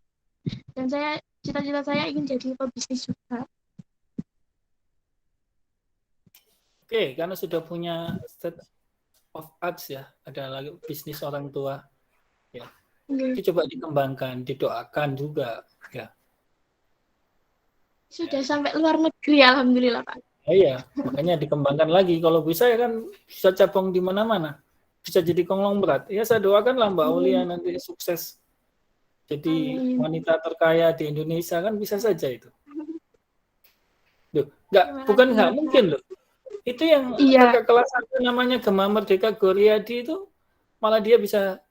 Dan cita-cita saya ingin jadi pebisnis juga. Oke, karena sudah punya state of arts ya, ada lagi bisnis orang tua. Ya. Itu coba dikembangkan, didoakan juga ya. Sudah sampai luar negeri alhamdulillah Pak. Iya, makanya dikembangkan lagi. Kalau bisa ya kan bisa cabang di mana-mana. Bisa jadi konglomerat. Ya saya doakanlah Mbak Aulia nanti sukses. Jadi wanita terkaya di Indonesia kan bisa saja itu. Loh, bukan nggak mungkin loh. Itu yang kakak kelas 1 namanya Gema Merdeka Goryadi itu malah dia bisa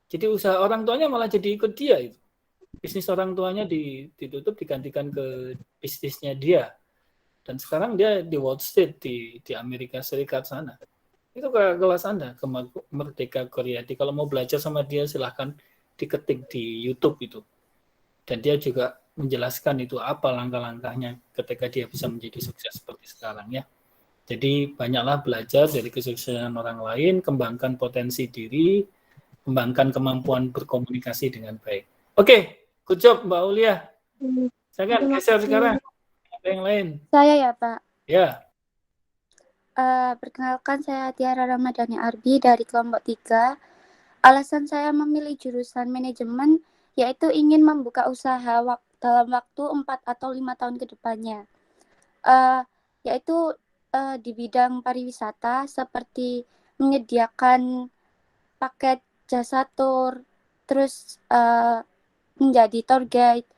jadi usaha orang tuanya malah jadi ikut dia itu. Bisnis orang tuanya ditutup digantikan ke bisnisnya dia. Dan sekarang dia di Wall Street di Amerika Serikat sana. Itu kakak kelas Anda, Gema Merdeka Goryadi. Kalau mau belajar sama dia silahkan diketik di YouTube itu. Dan dia juga menjelaskan itu apa langkah-langkahnya ketika dia bisa menjadi sukses seperti sekarang ya. Jadi banyaklah belajar dari kesuksesan orang lain, kembangkan potensi diri, kembangkan kemampuan berkomunikasi dengan baik. Oke, good job Mbak Aulia. Saya kan geser sekarang. Ada yang lain? Saya ya Pak. Ya. Perkenalkan saya Tiara Ramadhani Arbi dari kelompok 3. Alasan saya memilih jurusan manajemen yaitu ingin membuka usaha dalam waktu 4 atau 5 tahun ke depannya. Yaitu di bidang pariwisata seperti menyediakan paket jasa tour, terus menjadi tour guide,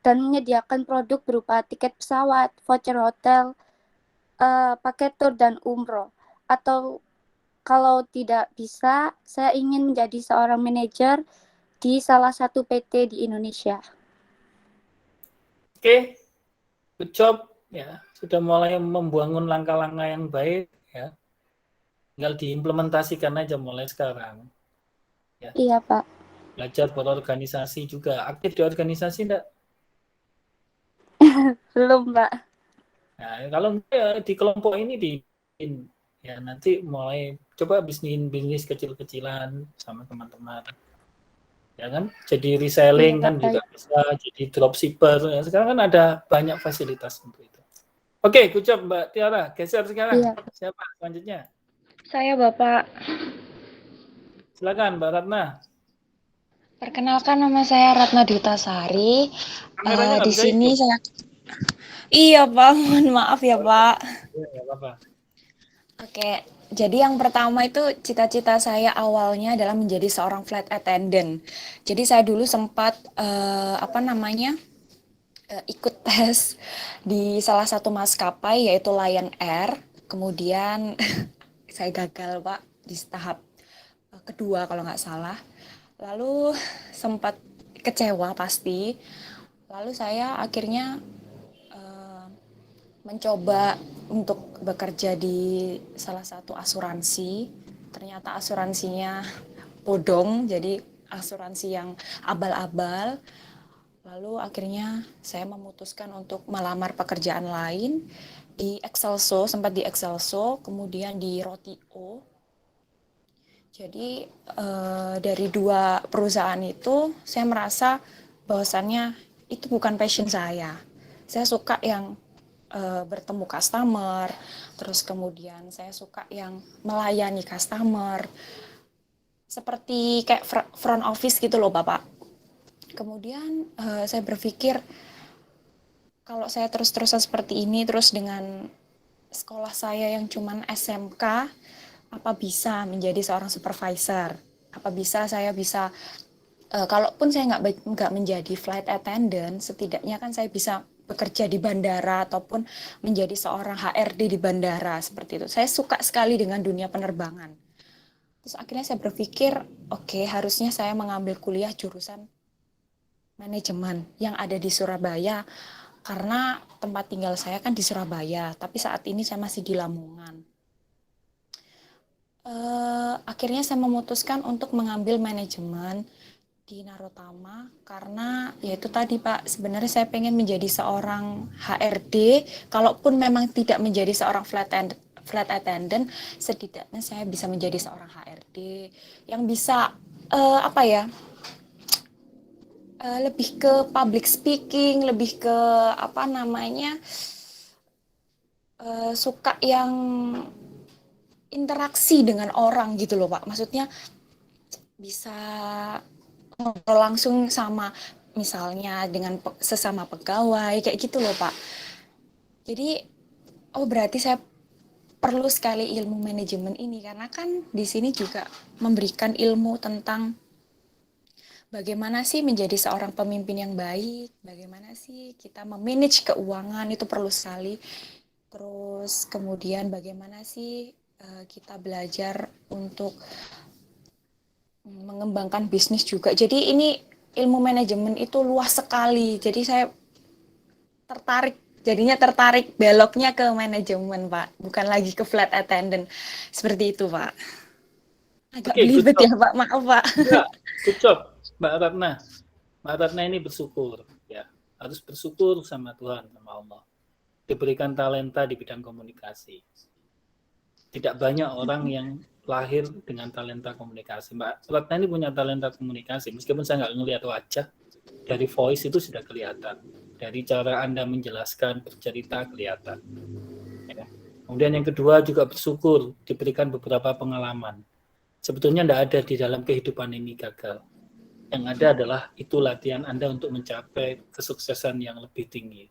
dan menyediakan produk berupa tiket pesawat, voucher hotel, paket tour dan umroh. Atau kalau tidak bisa, saya ingin menjadi seorang manajer di salah satu PT di Indonesia. Oke, good job. Ya, sudah mulai membangun langkah-langkah yang baik ya. Tinggal diimplementasikan aja mulai sekarang. Ya. Iya, Pak. Belajar berorganisasi juga. Aktif di organisasi enggak? Belum, Pak. Nah, kalau di kelompok ini ya nanti mulai coba bisnis kecil-kecilan sama teman-teman. Ya kan? Jadi reselling kan juga bisa, jadi dropshipper. Ya, sekarang kan ada banyak fasilitas untuk itu. Oke, good job Mbak Tiara. Geser sekarang. Iya. Siapa selanjutnya? Saya Bapak. Silakan Mbak Ratna. Perkenalkan nama saya Ratna Dutasari. Di sini ikut. saya. Iya Pak, mohon maaf ya Pak. Iya, nggak apa-apa. Oke, jadi yang pertama itu cita-cita saya awalnya adalah menjadi seorang flight attendant. Jadi saya dulu sempat ikut tes di salah satu maskapai yaitu Lion Air. Kemudian saya gagal Pak di tahap kedua kalau nggak salah. Lalu sempat kecewa pasti. Lalu saya akhirnya mencoba untuk bekerja di salah satu asuransi. Ternyata asuransinya bodong, jadi asuransi yang abal-abal. Lalu akhirnya saya memutuskan untuk melamar pekerjaan lain di Excelso, sempat di Excelso, kemudian di Rotio. Jadi dari dua perusahaan itu saya merasa bahwasannya itu bukan passion saya. Saya suka yang bertemu customer, terus kemudian saya suka yang melayani customer, seperti kayak front office gitu loh Bapak. Kemudian saya berpikir kalau saya terus-terusan seperti ini, terus dengan sekolah saya yang cuman SMK, apa bisa menjadi seorang supervisor? Apa bisa saya bisa, kalaupun saya nggak menjadi flight attendant, setidaknya kan saya bisa bekerja di bandara ataupun menjadi seorang HRD di bandara seperti itu. Saya suka sekali dengan dunia penerbangan. Terus akhirnya saya berpikir, oke, harusnya saya mengambil kuliah jurusan manajemen yang ada di Surabaya, karena tempat tinggal saya kan di Surabaya, tapi saat ini saya masih di Lamongan. Akhirnya saya memutuskan untuk mengambil manajemen di Narotama karena yaitu tadi Pak, sebenarnya saya pengen menjadi seorang HRD, kalaupun memang tidak menjadi seorang flight attendant, setidaknya saya bisa menjadi seorang HRD. ide yang bisa lebih ke public speaking, lebih ke suka yang interaksi dengan orang gitu loh Pak. Maksudnya bisa ngobrol langsung sama misalnya dengan sesama pegawai kayak gitu loh Pak. Jadi berarti saya perlu sekali ilmu manajemen ini karena kan di sini juga memberikan ilmu tentang bagaimana sih menjadi seorang pemimpin yang baik, bagaimana sih kita memanage keuangan itu perlu sekali. Terus kemudian bagaimana sih kita belajar untuk mengembangkan bisnis juga. Jadi ini ilmu manajemen itu luas sekali. Jadi saya tertarik beloknya ke manajemen Pak, bukan lagi ke flight attendant. Seperti itu Pak. Agak belibet ya Pak, maaf Pak. Enggak, good job Mbak Ratna. Mbak Ratna ini bersyukur ya, harus bersyukur sama Tuhan, sama Allah. Diberikan talenta di bidang komunikasi. Tidak banyak orang yang lahir dengan talenta komunikasi. Mbak Ratna ini punya talenta komunikasi, meskipun saya nggak ngelihat wajah, dari voice itu sudah kelihatan. Dari cara Anda menjelaskan, bercerita, kelihatan. Ya. Kemudian yang kedua juga bersyukur, diberikan beberapa pengalaman. Sebetulnya tidak ada di dalam kehidupan ini gagal. Yang ada adalah itu latihan Anda untuk mencapai kesuksesan yang lebih tinggi.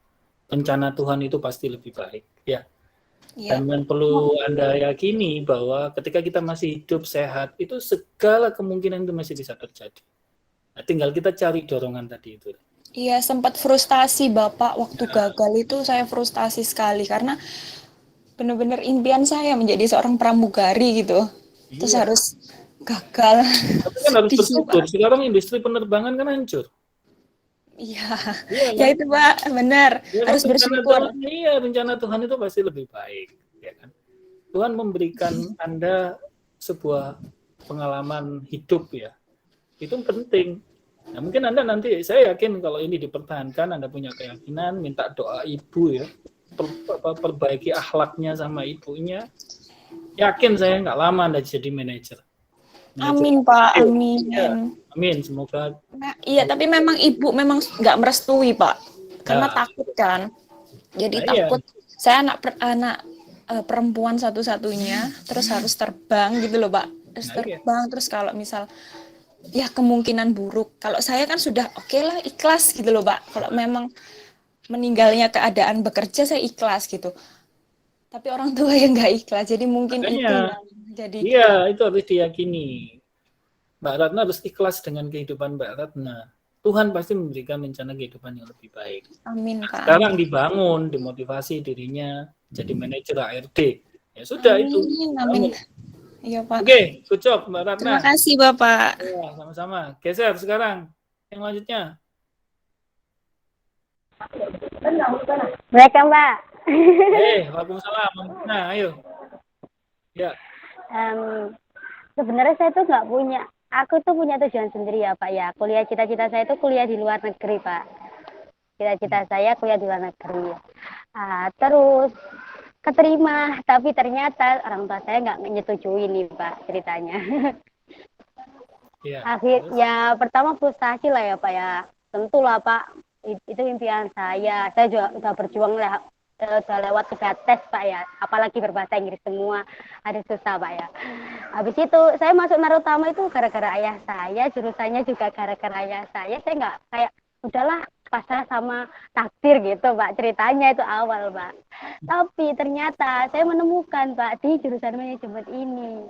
Rencana Tuhan itu pasti lebih baik. Ya. Dan yang perlu Anda yakini bahwa ketika kita masih hidup sehat, itu segala kemungkinan itu masih bisa terjadi. Nah, tinggal kita cari dorongan tadi itu. Iya, sempat frustasi Bapak waktu gagal itu saya frustasi sekali karena benar-benar impian saya menjadi seorang pramugari gitu. Terus harus gagal. Tapi kan harus bersyukur. Sekarang industri penerbangan kan hancur. Iya, ya itu Pak, benar. Ya, harus bersyukur. Iya, rencana Tuhan itu pasti lebih baik. Ya kan? Tuhan memberikan Anda sebuah pengalaman hidup ya. Itu penting. Nah, mungkin Anda nanti, saya yakin kalau ini dipertahankan, Anda punya keyakinan, minta doa ibu ya, perbaiki akhlaknya sama ibunya, yakin saya nggak lama Anda jadi manajer. Amin Pak, amin. Ya, amin, semoga. Nah, iya, tapi memang ibu memang nggak merestui Pak, karena takut kan. Jadi takut, saya anak perempuan satu-satunya, terus harus terbang gitu loh Pak. Terus terbang, terus kalau misal ya kemungkinan buruk. Kalau saya kan sudah oke lah, ikhlas gitu loh Pak. Kalau memang meninggalnya keadaan bekerja saya ikhlas gitu. Tapi orang tua yang nggak ikhlas, jadi mungkin itu yang jadi. Iya, itu harus diyakini. Mbak Ratna harus ikhlas dengan kehidupan Mbak Ratna. Tuhan pasti memberikan rencana kehidupan yang lebih baik. Amin Pak. Sekarang dibangun, dimotivasi dirinya jadi manajer ARD. Ya sudah amin, itu. Amin. Iya Pak. Oke, good job Mbak Ratna. Terima kasih Bapak. Ya, sama-sama. Geser sekarang. Yang selanjutnya. Baik Mbak. Waalaikumsalam. Nah, ayo. Ya. Sebenarnya saya tuh nggak punya. Aku tuh punya tujuan sendiri ya Pak ya. Kuliah cita-cita saya itu kuliah di luar negeri Pak. Cita-cita saya kuliah di luar negeri. Terus keterima, tapi ternyata orang tua saya nggak menyetujui nih Pak ceritanya. Akhirnya pertama frustasi lah ya Pak ya. Tentulah Pak, itu impian saya. Saya juga udah berjuang lah, udah lewat 3 tes Pak ya. Apalagi berbahasa Inggris semua, ada susah Pak ya. Habis itu saya masuk Narutama itu gara-gara ayah saya, jurusannya juga gara-gara ayah saya. Saya nggak kayak udahlah pasrah sama takdir gitu Pak, ceritanya itu awal Pak. Tapi ternyata saya menemukan Pak di jurusan manajemen ini.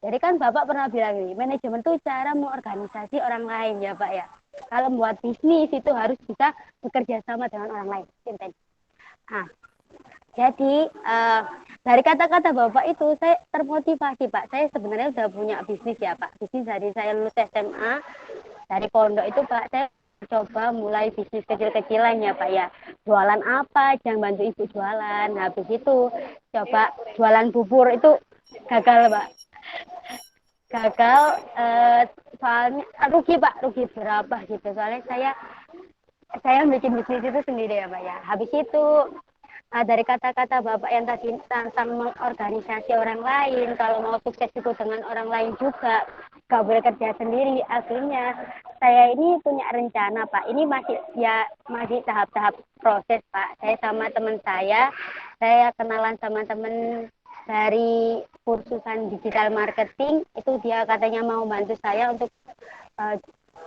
Jadi kan Bapak pernah bilang nih, manajemen itu cara mengorganisasi orang lain ya Pak ya. Kalau membuat bisnis itu harus bisa bekerja sama dengan orang lain. Jadi dari kata-kata Bapak itu saya termotivasi Pak. Saya sebenarnya sudah punya bisnis ya Pak. Bisnis dari saya lulus SMA, dari pondok itu Pak, saya coba mulai bisnis kecil-kecilan ya Pak ya. Jualan apa, jangan bantu ibu jualan. Habis itu coba jualan bubur, itu gagal Pak. Gagal soalnya rugi Pak, rugi berapa gitu. Soalnya saya bikin bisnis itu sendiri ya Pak ya. Habis itu dari kata-kata Bapak yang tadi tentang mengorganisasi orang lain, kalau mau sukses itu dengan orang lain juga, gak boleh kerja sendiri. Akhirnya saya ini punya rencana Pak, ini masih tahap-tahap proses Pak. Saya sama teman saya kenalan sama teman dari kursusan digital marketing, itu dia katanya mau bantu saya untuk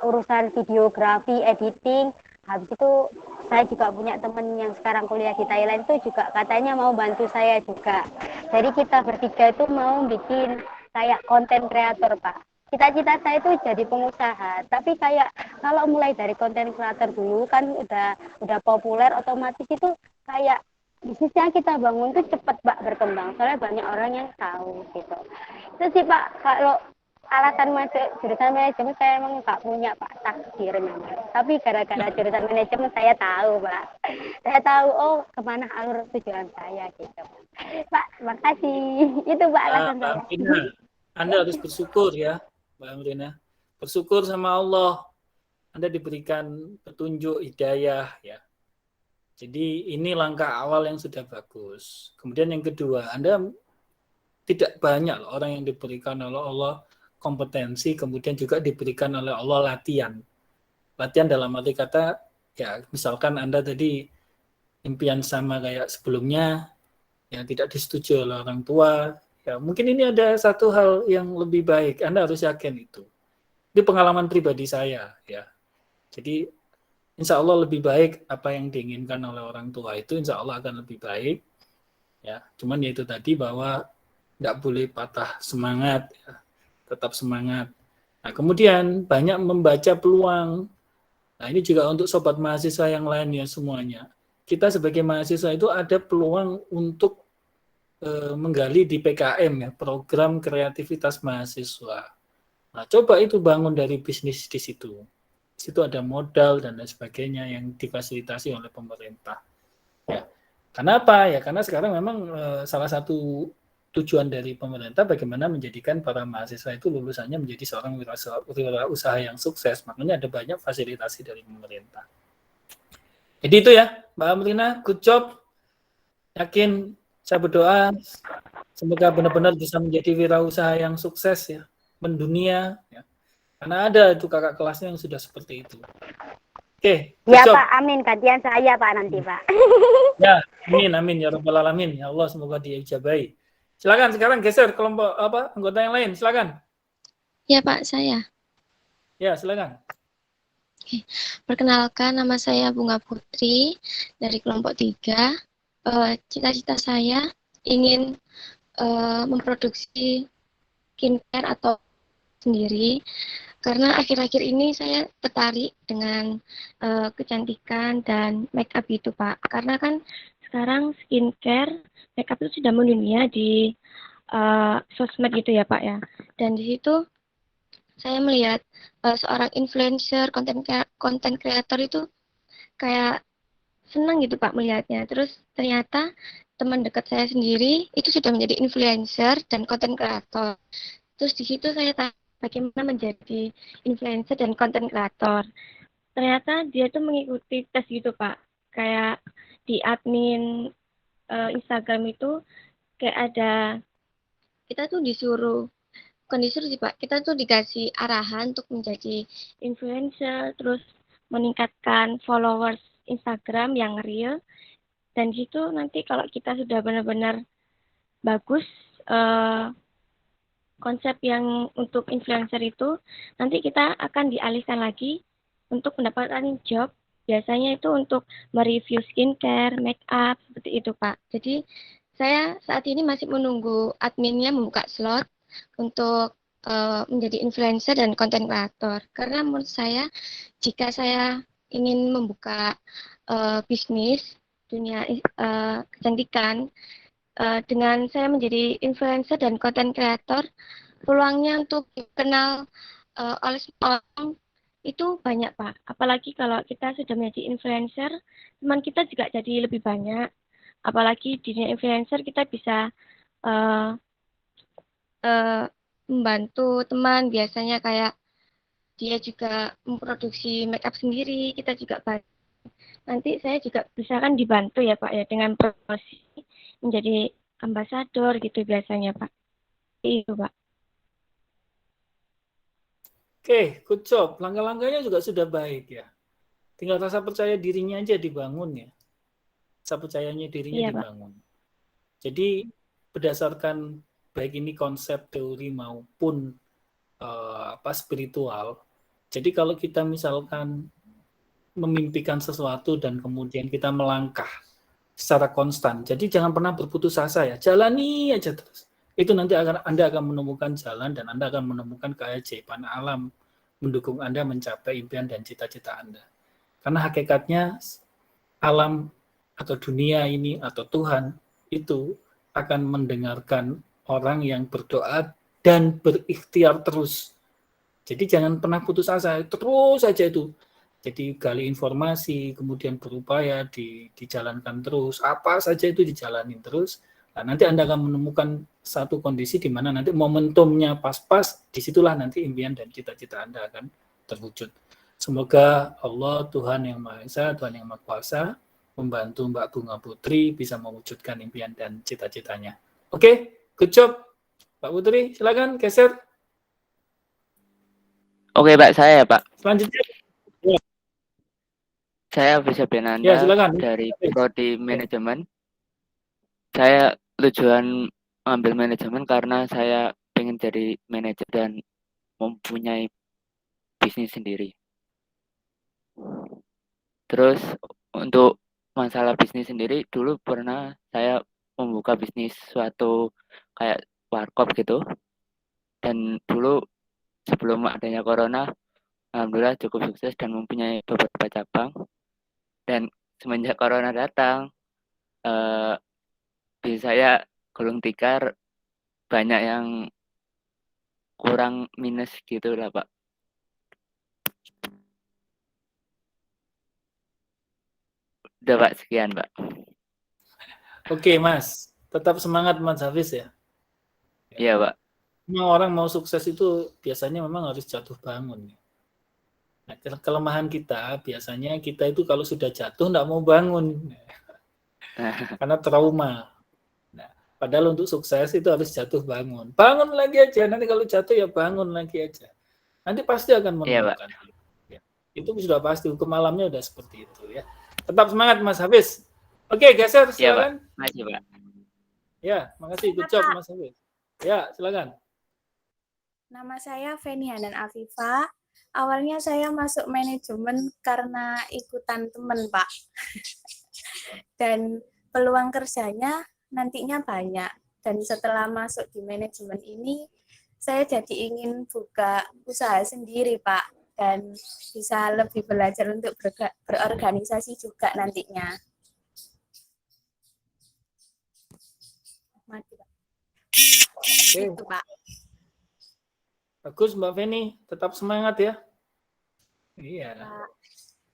urusan videografi, editing. Habis itu saya juga punya teman yang sekarang kuliah di Thailand itu juga katanya mau bantu saya juga. Jadi kita bertiga itu mau bikin kayak konten kreator Pak. Cita-cita saya itu jadi pengusaha, tapi kayak kalau mulai dari konten kreator dulu kan udah populer, otomatis itu kayak bisnisnya kita bangun tuh cepat Pak berkembang, soalnya banyak orang yang tahu gitu. Itu sih Pak, kalau alasan masuk jurusan manajemen saya emang nggak punya Pak takdir memang. Tapi gara-gara jurusan manajemen saya tahu Pak. Saya tahu kemana alur tujuan saya gitu. Pak, makasih. Itu Pak alasan Mbak saya. Amrina, Anda harus bersyukur ya, Mbak Amrina. Bersyukur sama Allah. Anda diberikan petunjuk hidayah ya. Jadi ini langkah awal yang sudah bagus. Kemudian yang kedua, Anda tidak banyak loh orang yang diberikan oleh Allah kompetensi, kemudian juga diberikan oleh Allah latihan. Latihan dalam arti kata, ya misalkan Anda tadi impian sama kayak sebelumnya, yang tidak disetujui oleh orang tua, ya mungkin ini ada satu hal yang lebih baik. Anda harus yakin itu. Ini pengalaman pribadi saya, ya. Jadi insya Allah lebih baik apa yang diinginkan oleh orang tua itu, insya Allah akan lebih baik. Ya, cuman ya itu tadi bahwa nggak boleh patah semangat, ya. Tetap semangat. Nah, kemudian banyak membaca peluang. Nah, ini juga untuk sobat mahasiswa yang lainnya semuanya. Kita sebagai mahasiswa itu ada peluang untuk menggali di PKM ya, program kreativitas mahasiswa. Nah, coba itu bangun dari bisnis di situ. Di situ ada modal dan lain sebagainya yang difasilitasi oleh pemerintah. Ya. Kenapa? Ya karena sekarang memang salah satu tujuan dari pemerintah bagaimana menjadikan para mahasiswa itu lulusannya menjadi seorang wirausaha yang sukses. Makanya ada banyak fasilitasi dari pemerintah. Jadi itu ya, Mbak Amrina, good job. Yakin, saya berdoa semoga benar-benar bisa menjadi wirausaha yang sukses ya, mendunia. Ya. Karena ada itu kakak kelasnya yang sudah seperti itu. Oke, Ya good job. Pak, amin. Gantian saya Pak nanti Pak. Ya, amin ya rabbal alamin. Ya Allah semoga diijabahi. Silakan sekarang geser kelompok anggota yang lain, silakan. Ya Pak, saya. Ya, silakan. Oke. Perkenalkan, nama saya Bunga Putri dari kelompok 3. Cita-cita saya ingin memproduksi skincare atau sendiri, karena akhir-akhir ini saya tertarik dengan kecantikan dan make up itu Pak. Karena kan sekarang skincare, make up itu sudah mendunia di sosmed gitu ya Pak ya. Dan di situ saya melihat seorang influencer, konten kreator itu kayak senang gitu Pak melihatnya. Terus ternyata teman dekat saya sendiri itu sudah menjadi influencer dan konten kreator. Terus di situ saya tanya bagaimana menjadi influencer dan konten kreator. Ternyata dia tuh mengikuti tes gitu Pak. Kayak di admin Instagram itu kayak ada, kita tuh disuruh, bukan disuruh sih Pak, kita tuh dikasih arahan untuk menjadi influencer, terus meningkatkan followers Instagram yang real. Dan di situ nanti kalau kita sudah benar-benar bagus konsep yang untuk influencer itu, nanti kita akan dialihkan lagi untuk mendapatkan job. Biasanya itu untuk mereview skincare, make up, seperti itu Pak. Jadi saya saat ini masih menunggu adminnya membuka slot untuk menjadi influencer dan konten kreator. Karena menurut saya, jika saya ingin membuka bisnis dunia kecantikan, dengan saya menjadi influencer dan konten kreator, peluangnya untuk dikenal oleh orang itu banyak Pak. Apalagi kalau kita sudah menjadi influencer, teman kita juga jadi lebih banyak. Apalagi di dunia influencer kita bisa membantu teman, biasanya kayak dia juga memproduksi make up sendiri, kita juga bantu nanti saya juga bisa kan dibantu ya Pak ya dengan promosi menjadi ambasador gitu biasanya Pak. Itu Pak. Oke, good job. Langkah-langkahnya juga sudah baik ya. Tinggal rasa percaya dirinya aja dibangun ya. Rasa percayanya dirinya Iya Pak. dibangun. Jadi berdasarkan baik ini konsep teori maupun spiritual. Jadi kalau kita misalkan memimpikan sesuatu dan kemudian kita melangkah secara konstan. Jadi jangan pernah berputus asa ya. Jalani aja terus. Itu nanti Anda akan menemukan jalan dan Anda akan menemukan keajaiban alam mendukung Anda mencapai impian dan cita-cita Anda. Karena hakikatnya alam atau dunia ini atau Tuhan itu akan mendengarkan orang yang berdoa dan berikhtiar terus. Jadi jangan pernah putus asa, terus saja itu. Jadi gali informasi, kemudian berupaya dijalankan terus, apa saja itu dijalanin terus. Nah, nanti Anda akan menemukan satu kondisi di mana nanti momentumnya pas-pas, disitulah nanti impian dan cita-cita Anda akan terwujud. Semoga Allah, Tuhan yang Maha Esa, Tuhan yang Maha Kuasa, membantu Mbak Bunga Putri bisa mewujudkan impian dan cita-citanya. Oke, good job. Mbak Putri, silakan geser. Oke, Pak, saya ya, Pak. Selanjutnya. Saya Bisa Benanda Ya, silakan. dari Prodi Manajemen. Saya tujuan ambil manajemen karena saya pengen jadi manajer dan mempunyai bisnis sendiri. Terus untuk masalah bisnis sendiri, dulu pernah saya membuka bisnis suatu kayak warkop gitu. Dan dulu sebelum adanya corona, alhamdulillah cukup sukses dan mempunyai beberapa cabang. Dan semenjak corona datang, bisnis saya gulung tikar, banyak yang kurang minus gitu lah Pak. Udah Pak, sekian Pak. Oke Mas, tetap semangat Mas Hafiz ya. Iya Pak. Semua orang mau sukses itu biasanya memang harus jatuh bangun. Nah, kelemahan kita biasanya kita itu kalau sudah jatuh nggak mau bangun karena trauma. Nah, padahal untuk sukses itu harus jatuh bangun. Bangun lagi aja, nanti kalau jatuh ya bangun lagi aja. Nanti pasti akan menemukan. Ya, itu sudah pasti, hukum alamnya udah seperti itu ya. Tetap semangat Mas Hafiz. Oke, geser silakan. Iya Pak, makasih Pak. Ya, makasih, good job Mas Hafiz. Ya, silakan. Nama saya Fenianan Afifa. Awalnya saya masuk manajemen karena ikutan teman, Pak. Dan peluang kerjanya nantinya banyak. Dan setelah masuk di manajemen ini, saya jadi ingin buka usaha sendiri, Pak. Dan bisa lebih belajar untuk berorganisasi juga nantinya. Mati, Pak. Itu, Pak. Bagus Mbak Feni, tetap semangat ya. Iya.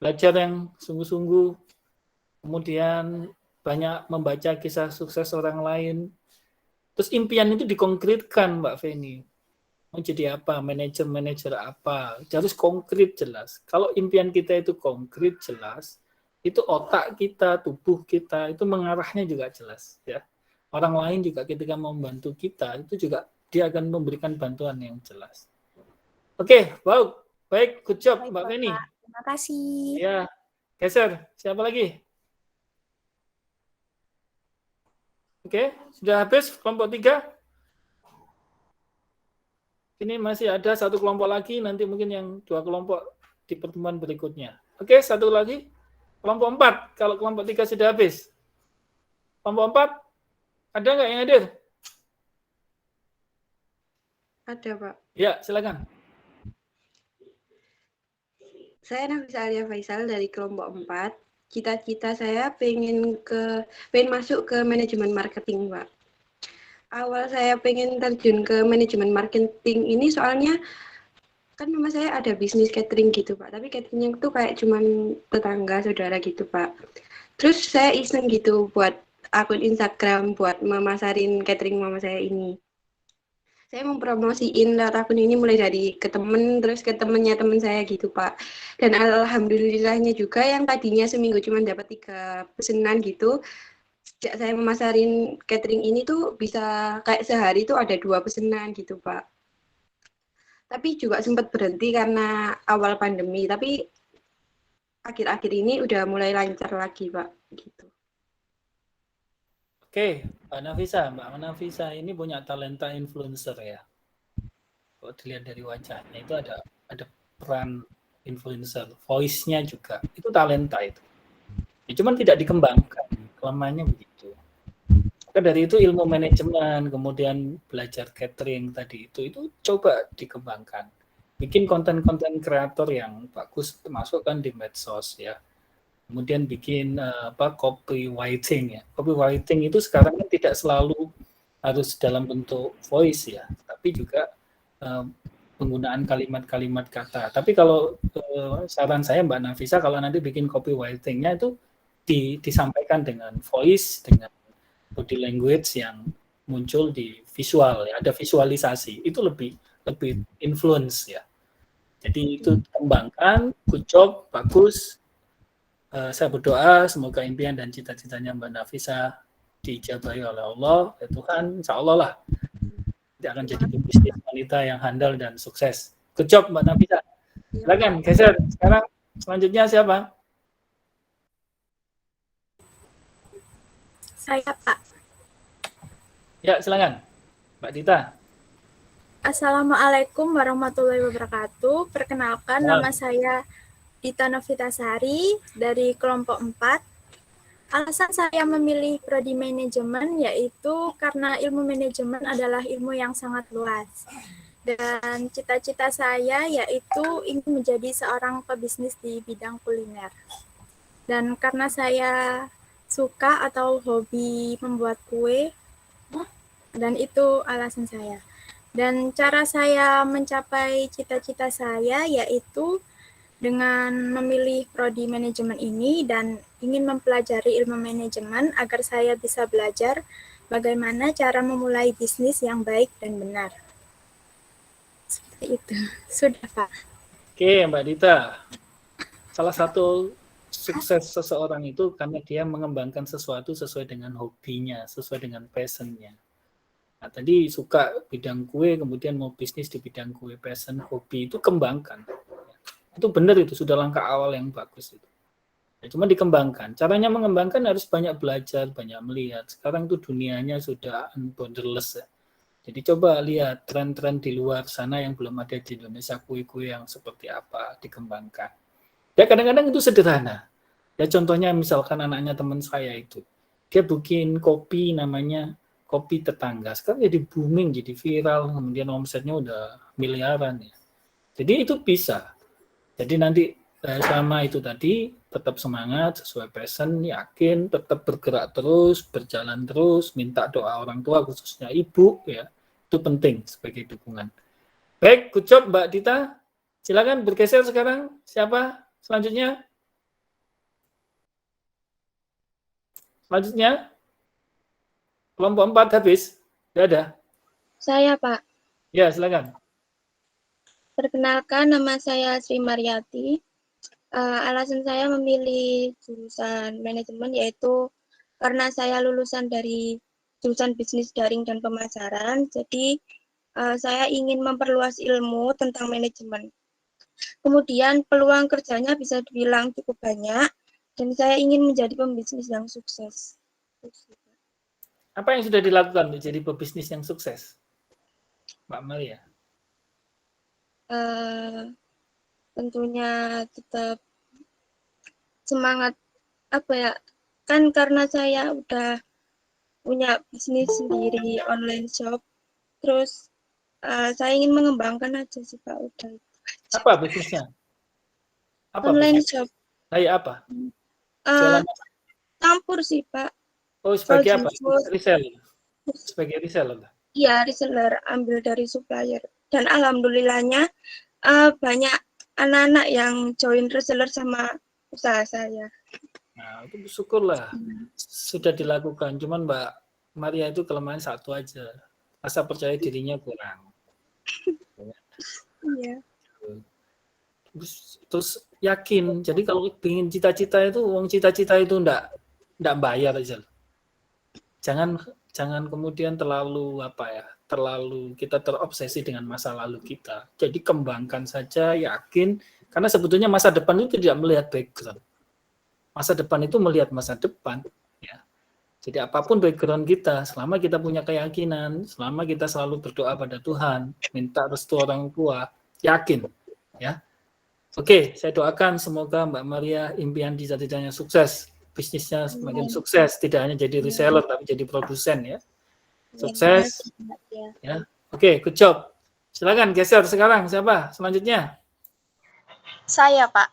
Belajar yang sungguh-sungguh, kemudian banyak membaca kisah sukses orang lain. Terus impian itu dikonkretkan Mbak Feni. Mau jadi apa? Manajer apa? Harus konkret jelas. Kalau impian kita itu konkret jelas, itu otak kita, tubuh kita itu mengarahnya juga jelas ya. Orang lain juga ketika membantu kita itu juga dia akan memberikan bantuan yang jelas. Oke, wow, baik, good job Mbak Feni. Terima kasih. Ya, geser. Siapa lagi? Oke, sudah habis kelompok 3. Ini masih ada satu kelompok lagi, nanti mungkin yang 2 kelompok di pertemuan berikutnya. Oke, satu lagi. Kelompok 4, kalau kelompok 3 sudah habis. Kelompok 4, ada nggak yang hadir? Ada, Pak. Ya, silakan. Saya Nafisa Alia Faisal dari kelompok 4. Cita-cita saya pengen masuk ke manajemen marketing, Pak. Awal saya pengen terjun ke manajemen marketing ini soalnya kan memang saya ada bisnis catering gitu, Pak. Tapi cateringnya itu kayak cuman tetangga, saudara gitu, Pak. Terus saya iseng gitu buat akun Instagram buat memasarin catering mama saya ini. Saya mempromosiin lewat akun ini mulai dari ke temen, terus ke temennya temen saya gitu Pak. Dan alhamdulillahnya juga yang tadinya seminggu cuma dapat 3 pesanan gitu, sejak saya memasarin catering ini tuh bisa kayak sehari tuh ada 2 pesanan gitu Pak. Tapi juga sempat berhenti karena awal pandemi, tapi akhir-akhir ini udah mulai lancar lagi Pak. Gitu. Oke, Mbak Nafisa ini punya talenta influencer ya. Kalau dilihat dari wajahnya itu ada peran influencer, voice-nya juga. Itu talenta itu. Ya, cuman tidak dikembangkan, kelemahannya begitu. Maka dari itu ilmu manajemen, kemudian belajar catering tadi itu coba dikembangkan. Bikin konten-konten kreator yang bagus, masukkan di medsos ya. Kemudian bikin copywriting ya. Copywriting itu sekarang kan tidak selalu harus dalam bentuk voice ya, tapi juga penggunaan kalimat-kalimat kata. Tapi kalau saran saya Mbak Nafisa, kalau nanti bikin copywriting-nya itu disampaikan dengan voice, dengan body language yang muncul di visual ya, ada visualisasi. Itu lebih influence ya. Jadi itu kembangkan, good job, bagus. Saya berdoa semoga impian dan cita-citanya Mbak Nafisa diijabahi oleh Allah, ya Tuhan, insya Allah lah dia akan jadi pebisnis wanita yang handal dan sukses. Good job Mbak Nafisa. Silakan geser. Sekarang selanjutnya siapa? Saya Pak. Ya silakan Mbak Dita. Assalamualaikum warahmatullahi wabarakatuh. Perkenalkan nama saya Dita Novitasari dari kelompok 4. Alasan saya memilih prodi manajemen yaitu karena ilmu manajemen adalah ilmu yang sangat luas. Dan cita-cita saya yaitu ingin menjadi seorang pebisnis di bidang kuliner. Dan karena saya suka atau hobi membuat kue, dan itu alasan saya. Dan cara saya mencapai cita-cita saya yaitu dengan memilih prodi manajemen ini dan ingin mempelajari ilmu manajemen agar saya bisa belajar bagaimana cara memulai bisnis yang baik dan benar. Seperti itu. Sudah, Pak. Oke, Mbak Dita. Salah satu sukses seseorang itu karena dia mengembangkan sesuatu sesuai dengan hobinya, sesuai dengan passion-nya. Nah, tadi suka bidang kue, kemudian mau bisnis di bidang kue, passion, hobi, itu kembangkan. Itu benar, itu sudah langkah awal yang bagus itu. Ya, cuma dikembangkan. Caranya mengembangkan harus banyak belajar, banyak melihat. Sekarang tuh dunianya sudah borderless ya. Jadi coba lihat tren-tren di luar sana yang belum ada di Indonesia, kue-kue yang seperti apa, dikembangkan. Ya kadang-kadang itu sederhana. Ya contohnya misalkan anaknya teman saya itu, dia bikin kopi namanya kopi tetangga. Sekarang jadi booming, jadi viral, kemudian omsetnya udah miliaran ya. Jadi itu bisa. Jadi nanti sama itu tadi tetap semangat, sesuai passion, yakin, tetap bergerak terus, berjalan terus, minta doa orang tua khususnya ibu ya, itu penting sebagai dukungan. Baik, good job Mbak Dita. Silakan bergeser sekarang. Siapa selanjutnya? Selanjutnya kelompok 4 habis. Tidak ada. Saya Pak. Ya silakan. Perkenalkan, nama saya Sri Mariati. Alasan saya memilih jurusan manajemen yaitu karena saya lulusan dari jurusan bisnis daring dan pemasaran, jadi saya ingin memperluas ilmu tentang manajemen. Kemudian peluang kerjanya bisa dibilang cukup banyak, dan saya ingin menjadi pembisnis yang sukses. Apa yang sudah dilakukan untuk jadi pebisnis yang sukses, Mbak Malia? Tentunya tetap semangat, kan karena saya udah punya bisnis sendiri online shop, terus saya ingin mengembangkan aja sih Pak, udah. Apa bisnisnya? Apa online bisnis? shop. Kayak apa? Campur sih Pak. Oh sebagai apa? Reseller. Sebagai reseller. Iya, reseller, ambil dari supplier. Dan alhamdulillahnya banyak anak-anak yang join reseller sama usaha saya. Nah, itu syukurlah sudah dilakukan. Cuman Mbak Maria itu kelemahan satu aja, rasa percaya dirinya kurang. Iya. Terus yakin. Jadi kalau ingin cita-cita itu, uang cita-cita itu enggak bayar aja. Jangan kemudian terlalu terlalu kita terobsesi dengan masa lalu kita. Jadi kembangkan saja, yakin, karena sebetulnya masa depan itu tidak melihat background. Masa depan itu melihat masa depan, ya. Jadi apapun background kita, selama kita punya keyakinan, selama kita selalu berdoa pada Tuhan, minta restu orang tua, yakin, ya. Oke, saya doakan semoga Mbak Maria impian cita-citanya sukses, bisnisnya semakin sukses, tidak hanya jadi reseller tapi jadi produsen, ya. Sukses. Ya. Oke, good job. Silakan geser sekarang siapa selanjutnya? Saya, Pak.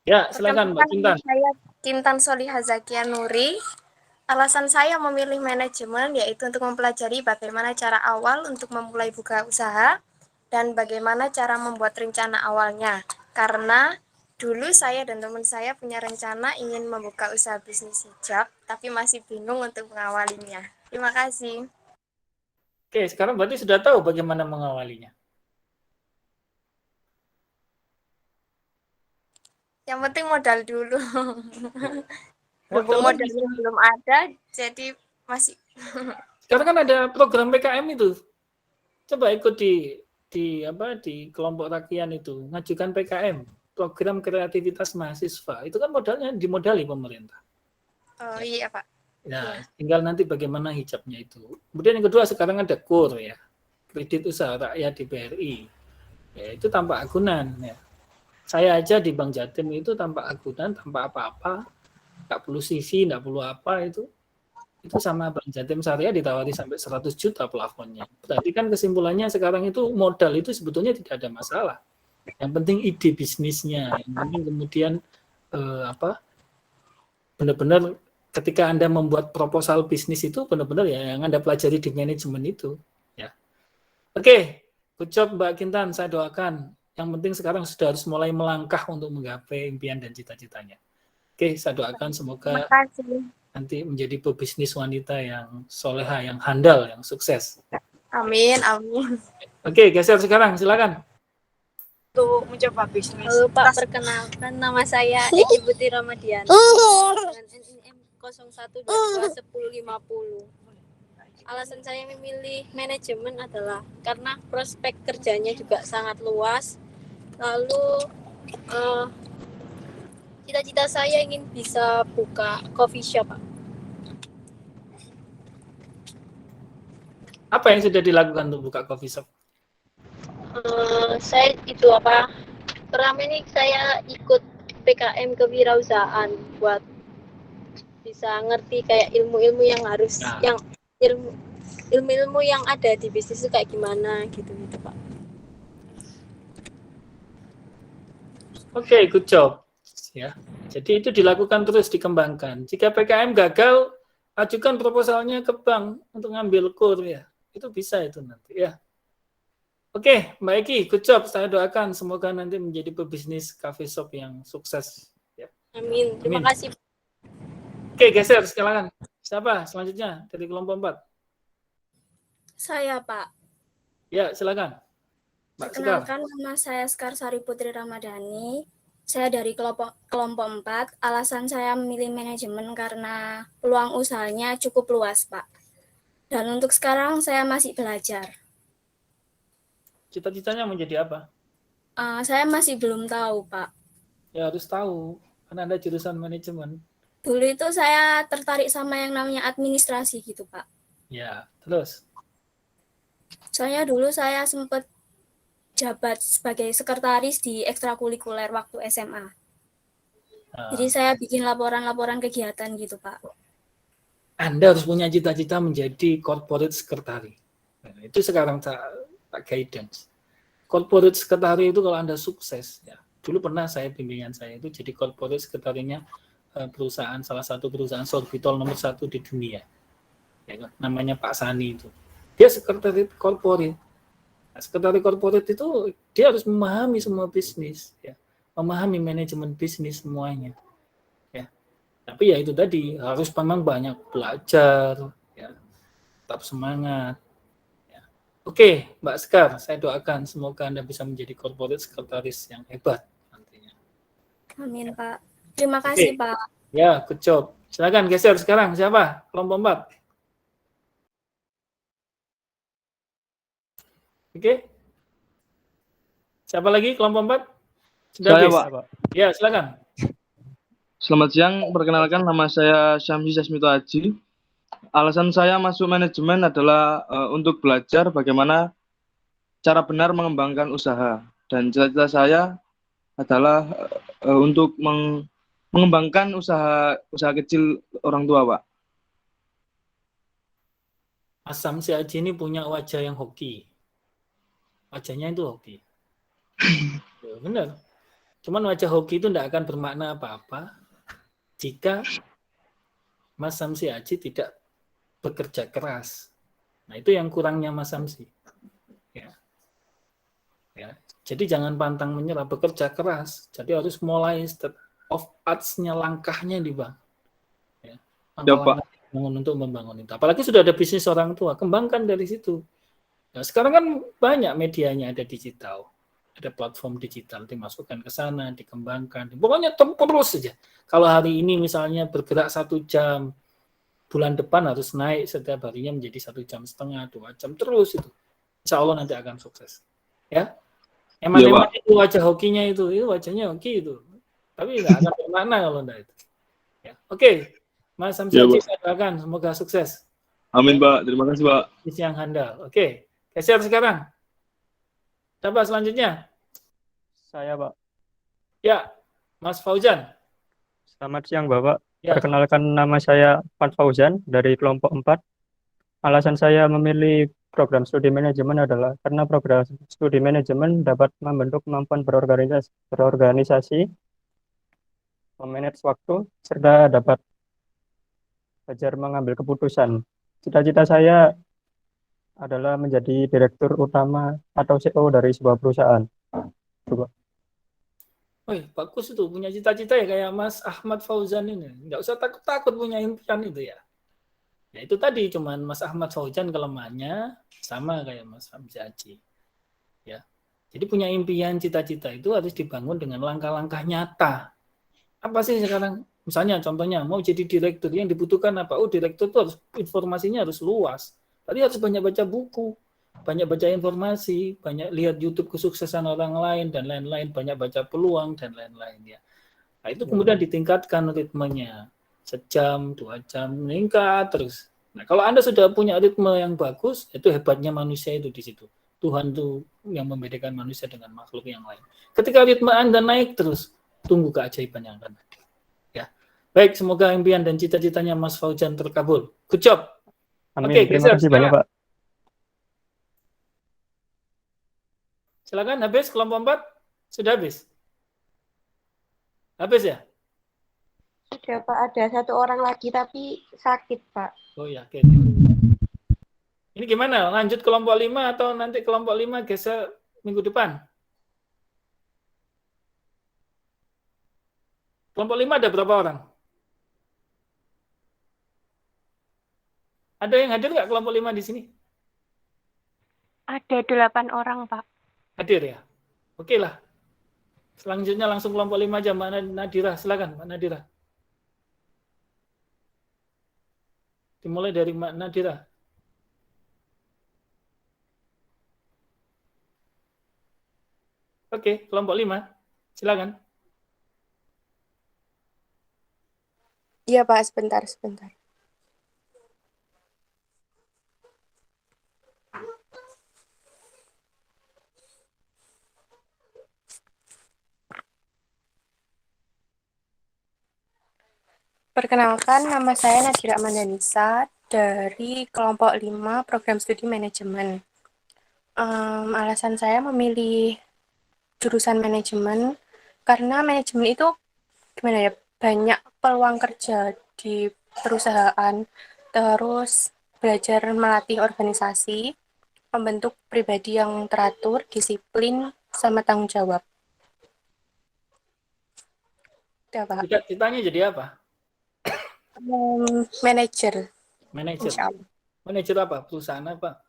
Ya, silakan Mbak Kintan. Saya Kintan Soliha Zakia Nuri. Alasan saya memilih manajemen yaitu untuk mempelajari bagaimana cara awal untuk memulai buka usaha dan bagaimana cara membuat rencana awalnya. Karena dulu saya dan teman saya punya rencana ingin membuka usaha bisnis hijab, tapi masih bingung untuk mengawalinya. Terima kasih. Oke, sekarang berarti sudah tahu bagaimana mengawalinya. Yang penting modal dulu. Modalnya belum ada, jadi masih. Sekarang kan ada program PKM itu. Coba ikut di kelompok rakyat itu, ngajukan PKM, program kreativitas mahasiswa. Itu kan modalnya dimodali pemerintah. Oh iya, Pak. Nah, tinggal nanti bagaimana hijabnya itu. Kemudian yang kedua sekarang ada KUR, ya, kredit usaha rakyat di BRI. Ya, itu tanpa agunan, ya. Saya aja di Bank Jatim itu tanpa agunan, tanpa apa-apa, nggak perlu CV, nggak perlu apa itu sama Bank Jatim Syariah ditawari sampai 100 juta plafonnya. Berarti kan kesimpulannya sekarang itu modal itu sebetulnya tidak ada masalah. Yang penting ide bisnisnya, yang penting kemudian benar-benar ketika Anda membuat proposal bisnis itu benar-benar ya yang Anda pelajari di manajemen itu, ya. Oke, good job Mbak Kintan, saya doakan. Yang penting sekarang sudah harus mulai melangkah untuk menggapai impian dan cita-citanya. Oke, saya doakan semoga nanti menjadi pebisnis wanita yang soleha, yang handal, yang sukses. Amin, amin. Oke, geser sekarang, silakan. Untuk mencoba bisnis. Halo Pak, perkenalkan nama saya Eki Putri Ramadian dengan NIM 01221050. Alasan saya memilih manajemen adalah karena prospek kerjanya juga sangat luas. Lalu cita-cita saya ingin bisa buka coffee shop, Pak. Apa yang sudah dilakukan untuk buka coffee shop? Saya pertama ini saya ikut PKM kewirausahaan buat bisa ngerti kayak ilmu-ilmu yang harus yang ilmu-ilmu yang ada di bisnis itu kayak gimana gitu Pak. Oke, good job. Ya, jadi itu dilakukan terus, dikembangkan. Jika PKM gagal, ajukan proposalnya ke bank untuk ngambil KUR, ya. Itu bisa itu nanti, ya. Oke, Mbak Eki, good job. Saya doakan semoga nanti menjadi pebisnis cafe shop yang sukses. Ya. Amin. Terima kasih. Oke, geser silakan. Siapa selanjutnya dari kelompok 4? Saya, Pak. Ya, silakan. Perkenalkan, nama saya Skarsari Putri Ramadhani. Saya dari kelompok 4. Alasan saya memilih manajemen karena peluang usahanya cukup luas, Pak. Dan untuk sekarang saya masih belajar. Cita-citanya menjadi apa? Saya masih belum tahu, Pak. Ya harus tahu, karena Anda jurusan manajemen. Dulu itu saya tertarik sama yang namanya administrasi gitu, Pak. Ya, terus? Soalnya dulu saya sempat jabat sebagai sekretaris di ekstrakurikuler waktu SMA. Jadi saya bikin laporan-laporan kegiatan gitu, Pak. Anda harus punya cita-cita menjadi corporate secretary. Nah, itu sekarang tak guidance. Corporate secretary itu kalau Anda sukses, ya. Dulu pernah bimbingan saya itu jadi corporate secretary-nya perusahaan, salah satu perusahaan sorbitol nomor 1 di dunia. Ya, namanya Pak Sani itu. Dia sekretariat corporate. Nah, sekretariat corporate itu dia harus memahami semua bisnis, ya. Memahami manajemen bisnis semuanya. Ya. Tapi ya itu tadi harus memang banyak belajar, ya. Tetap semangat. Oke, Mbak Sekar, saya doakan semoga Anda bisa menjadi corporate sekretaris yang hebat nantinya. Amin, Pak. Terima Oke. kasih, Pak. Ya, good job. Silakan geser sekarang. Siapa? Kelompok 4. Oke. Siapa lagi kelompok 4? Sudah Saya, habis? Pak. Ya, silakan. Selamat siang, perkenalkan nama saya Syamsi Sasmito Aji. Alasan saya masuk manajemen adalah untuk belajar bagaimana cara benar mengembangkan usaha. Dan cita-cita saya adalah untuk mengembangkan usaha kecil orang tua, Pak. Mas Samsi Aji ini punya wajah yang hoki. Wajahnya itu hoki. Ya, benar. Cuman wajah hoki itu tidak akan bermakna apa-apa jika Mas Samsi Aji tidak bekerja keras. Nah, itu yang kurangnya Mas Samsi. Ya. Jadi jangan pantang menyerah, bekerja keras. Jadi harus mulai step of arts-nya, langkahnya di Bang. Ya. Langkah-langkah untuk membangun itu. Apalagi sudah ada bisnis orang tua, kembangkan dari situ. Nah, sekarang kan banyak medianya, ada digital. Ada platform digital, dimasukkan ke sana, dikembangkan. Pokoknya terus saja. Kalau hari ini misalnya bergerak 1 jam, bulan depan harus naik setiap harinya menjadi 1,5 jam, 2 jam, terus itu. Insya Allah nanti akan sukses. Ya. Eman-eman itu wajah hokinya itu wajahnya hoki itu. Tapi nggak akan bermakna kalau enggak itu. Ya. Oke. Mas Samsi Aji, saya doakan semoga sukses. Amin, Pak. Terima kasih, Pak. Bisnis yang handal. Oke. Geser sekarang. Siapa selanjutnya? Saya, Pak. Ya, Mas Fauzan. Selamat siang, Bapak. Ya. Perkenalkan nama saya Van Fauzan dari kelompok 4. Alasan saya memilih program studi manajemen adalah karena program studi manajemen dapat membentuk kemampuan berorganisasi, memanage waktu, serta dapat belajar mengambil keputusan. Cita-cita saya adalah menjadi direktur utama atau CEO dari sebuah perusahaan. Coba. Wih, bagus itu punya cita-cita ya kayak Mas Ahmad Fauzan ini. Nggak usah takut-takut punya impian itu ya. Ya itu tadi cuman Mas Ahmad Fauzan kelemahannya sama kayak Mas Samsi Aji. Ya. Jadi punya impian, cita-cita itu harus dibangun dengan langkah-langkah nyata. Apa sih sekarang? Misalnya contohnya mau jadi direktur yang dibutuhkan apa? Oh, direktur itu harus informasinya harus luas. Tadi harus banyak baca buku, banyak baca informasi, banyak lihat YouTube kesuksesan orang lain dan lain-lain, banyak baca peluang dan lain-lain ya. Nah, itu kemudian ditingkatkan ritmenya. 1 jam, 2 jam meningkat terus. Nah, kalau Anda sudah punya ritme yang bagus, itu hebatnya manusia itu di situ. Tuhan itu yang membedakan manusia dengan makhluk yang lain. Ketika ritme Anda naik terus, tunggu keajaiban yang akan hadir. Ya. Baik, semoga impian dan cita-citanya Mas Fauzan terkabul. Good job. Amin. Oke, Terima kasih banyak, Pak. Silakan, habis kelompok 4? Sudah habis? Habis ya? Sudah, Pak. Ada 1 orang lagi tapi sakit, Pak. Oh, yakin. Ini gimana? Lanjut kelompok 5 atau nanti kelompok 5 geser minggu depan? Kelompok 5 ada berapa orang? Ada yang hadir nggak kelompok 5 di sini? Ada 8 orang, Pak. Hadir ya? Oke lah. Selanjutnya langsung kelompok 5 aja, Mbak Nadira. Silakan, Mbak Nadira. Dimulai dari Mbak Nadira. Oke, kelompok 5. Silakan. Iya, Pak, sebentar. Perkenalkan, nama saya Nadira Amandanisa dari kelompok 5 program studi manajemen. Alasan saya memilih jurusan manajemen karena manajemen itu gimana ya, banyak peluang kerja di perusahaan, terus belajar melatih organisasi, membentuk pribadi yang teratur, disiplin, sama tanggung jawab. Cita-citanya jadi apa? Manajer. Manajer apa? Perusahaan apa?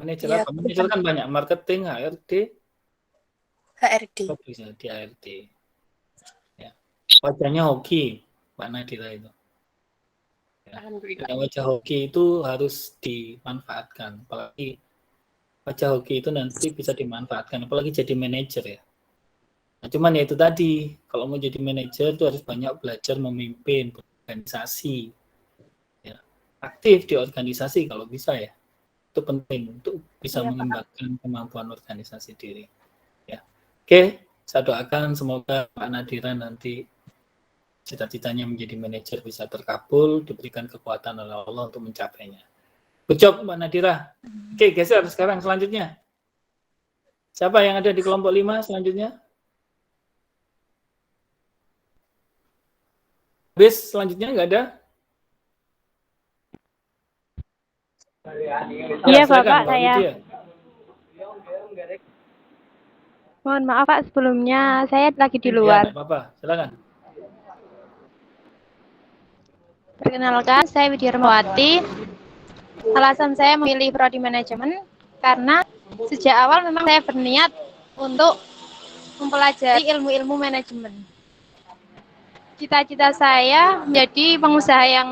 Manajer Iya, apa? Manajer kan banyak, marketing, HRD. apa bisa di HRD. Ya. Wajahnya hoki, Mbak Nadira itu. Ya. Alhamdulillah. Punya wajah hoki itu harus dimanfaatkan. Apalagi wajah hoki itu nanti bisa dimanfaatkan, apalagi jadi manajer ya. Nah, cuman ya itu tadi, kalau mau jadi manajer itu harus banyak belajar memimpin organisasi. Ya. Aktif di organisasi kalau bisa ya. Itu penting untuk bisa Iya, Pak. mengembangkan kemampuan organisasi diri. Ya. Oke, saya doakan semoga Pak Nadira nanti cita-citanya menjadi manajer bisa terkabul, diberikan kekuatan oleh Allah untuk mencapainya. Good job Mbak Nadira. Oke, geser sekarang selanjutnya. Siapa yang ada di kelompok 5 selanjutnya? Habis selanjutnya nggak ada? Iya silakan, Bapak, Mbak saya. Widya. Mohon maaf Pak, sebelumnya saya lagi di Ya, luar. nggak apa-apa, silakan. Perkenalkan, saya Widya Rahmawati. Alasan saya memilih prodi manajemen karena sejak awal memang saya berniat untuk mempelajari ilmu-ilmu manajemen. Cita-cita saya menjadi pengusaha yang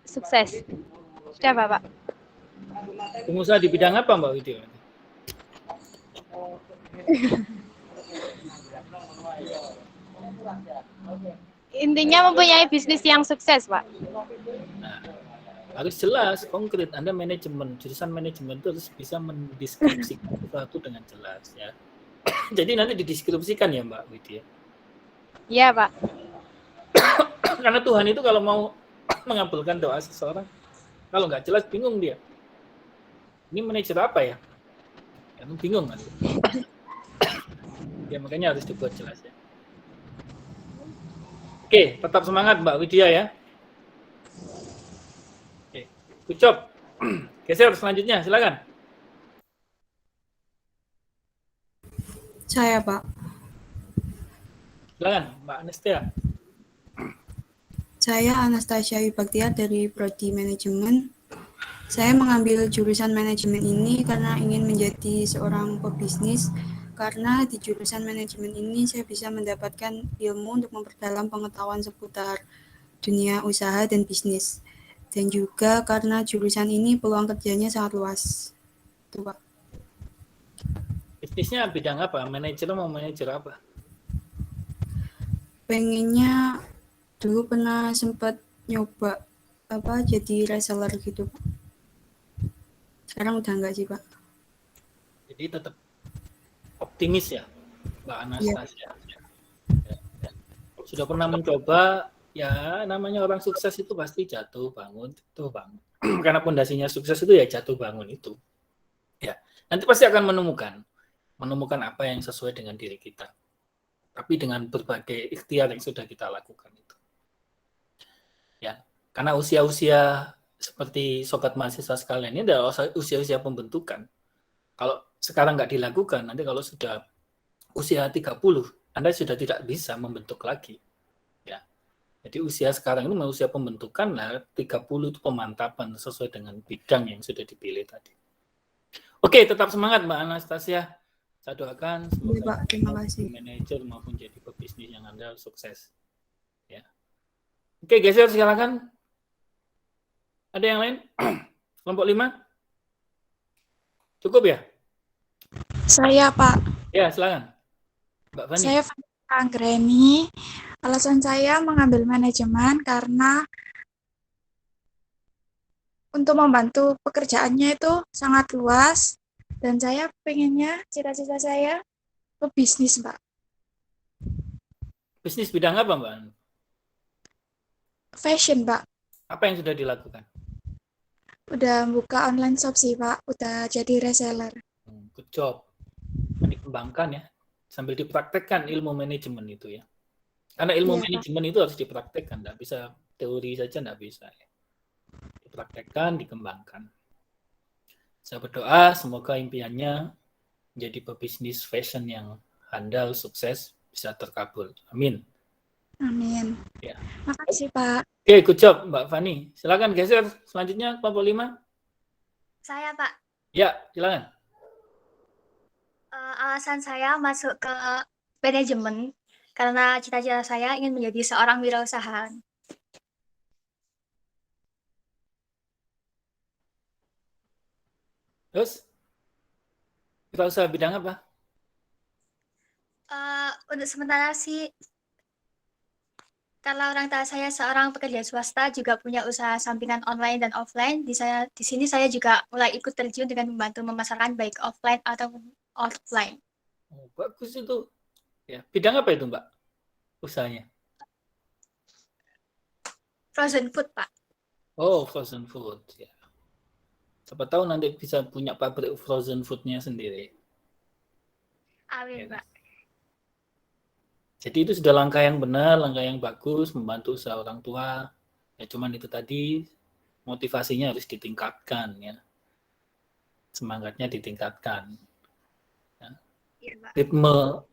sukses. Sudah Bapak. Pengusaha di bidang apa Mbak Widya? Intinya mempunyai bisnis yang sukses, Pak. Nah, harus jelas, konkret. Anda manajemen, jurusan manajemen itu harus bisa mendeskripsikan sesuatu dengan jelas ya. Jadi nanti dideskripsikan ya Mbak Widya. Iya Pak. Karena Tuhan itu kalau mau mengabulkan doa seseorang, kalau nggak jelas bingung dia. Ini manajer apa ya? Ya bingung kan? Ya makanya harus dibuat jelas ya. Oke, tetap semangat Mbak Widya ya. Oke, good job. Geser selanjutnya, silakan. Saya Pak. Silakan Mbak Anastasia. Saya Anastasia Wibaktia dari Prodi Manajemen. Saya mengambil jurusan manajemen ini karena ingin menjadi seorang pebisnis, karena di jurusan manajemen ini saya bisa mendapatkan ilmu untuk memperdalam pengetahuan seputar dunia usaha dan bisnis. Dan juga karena jurusan ini peluang kerjanya sangat luas. Itu Pak. Bisnisnya bidang apa? Manajer mau manajer apa? Pengennya dulu pernah sempat nyoba jadi reseller gitu Pak. Sekarang udah enggak sih Pak. Jadi tetap optimis ya Mbak Anastasia. Ya. Sudah pernah mencoba, ya namanya orang sukses itu pasti jatuh bangun. Karena pondasinya sukses itu ya jatuh bangun itu. Ya, nanti pasti akan menemukan apa yang sesuai dengan diri kita. Tapi dengan berbagai ikhtiar yang sudah kita lakukan itu. Ya, karena usia-usia seperti sobat mahasiswa sekalian ini adalah usia-usia pembentukan. Kalau sekarang nggak dilakukan, nanti kalau sudah usia 30, Anda sudah tidak bisa membentuk lagi. Ya. Jadi usia sekarang ini usia pembentukan, nah 30 itu pemantapan sesuai dengan bidang yang sudah dipilih tadi. Oke, tetap semangat Mbak Anastasia. Saya doakan semoga terima kasih. Manajer maupun jadi pebisnis yang Anda sukses. Ya. Oke, geser silakan. Ada yang lain? Kelompok 5? Cukup ya? Saya Pak. Ya, silakan. Mbak Fani. Saya Anggreni. Alasan saya mengambil manajemen karena untuk membantu pekerjaannya itu sangat luas dan saya pengennya cita-cita saya pebisnis Pak. Bisnis bidang apa Mbak? Fashion Pak. Apa yang sudah dilakukan? Udah buka online shop sih Pak, udah jadi reseller. Good job. Dikembangkan ya, sambil dipraktekkan ilmu manajemen itu ya. Karena ilmu manajemen itu harus dipraktekkan, nggak bisa teori saja, nggak bisa. Ya. Dipraktekkan, dikembangkan. Saya berdoa semoga impiannya menjadi pebisnis fashion yang handal, sukses, bisa terkabul. Amin. Amin. Ya. Makasih Pak. Oke, good job Mbak Fani. Silakan geser selanjutnya kelompok 5. Saya Pak. Ya, silakan. Alasan saya masuk ke manajemen karena cita-cita saya ingin menjadi seorang wirausaha. Terus, wirausaha bidang apa? Untuk sementara sih, karena orang tua saya seorang pekerja swasta juga punya usaha sampingan online dan offline. Di sini saya juga mulai ikut terjun dengan membantu memasarkan baik offline atau offline. Oh, bagus itu. Ya, bidang apa itu, Mbak? Usahanya? Frozen food, Pak. Oh, frozen food. Ya. Siapa tahu nanti bisa punya pabrik frozen foodnya sendiri. Amin, Ya. Pak. Jadi itu sudah langkah yang benar, langkah yang bagus, membantu usaha orang tua. Ya cuman itu tadi, motivasinya harus ditingkatkan ya. Semangatnya ditingkatkan. Ya. Ritme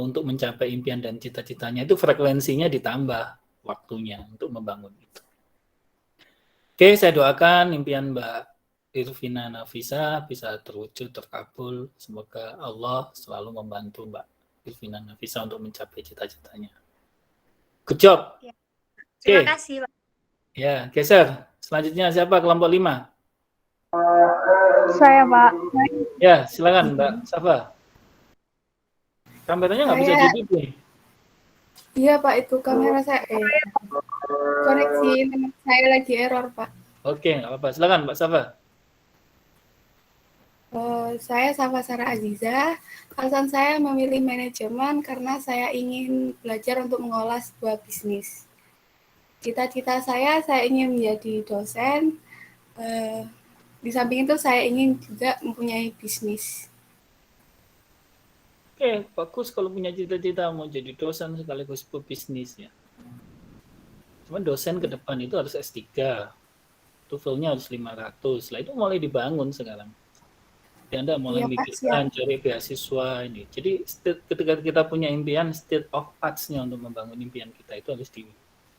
untuk mencapai impian dan cita-citanya itu frekuensinya ditambah waktunya untuk membangun itu. Oke, saya doakan impian Mbak Irvina Nafisa bisa terwujud, terkabul. Semoga Allah selalu membantu Mbak Irvina Nafisa untuk mencapai cita-citanya. Good job. Ya. Oke. Terima kasih, Pak. Ya, geser. Selanjutnya siapa? Kelompok 5. Saya, Pak. Ya, silakan Mbak Safa. Kameranya nggak bisa dihidupin. Iya, Pak, itu kamera saya. Koneksi internet saya lagi error, Pak. Oke, nggak apa-apa. Silakan Mbak Safa. Saya Safa Sarah Aziza. Alasan saya memilih manajemen karena saya ingin belajar untuk mengolah sebuah bisnis. Cita-cita saya ingin menjadi dosen. Di samping itu saya ingin juga mempunyai bisnis. Oke, bagus kalau punya cita-cita mau jadi dosen sekaligus pebisnis ya. Cuman dosen ke depan itu harus S3. TOEFL-nya harus 500. Setelah itu mulai dibangun sekarang. Anda mulai mikirkan cari beasiswa ini. Jadi ketika kita punya impian, state of arts-nya untuk membangun impian kita itu harus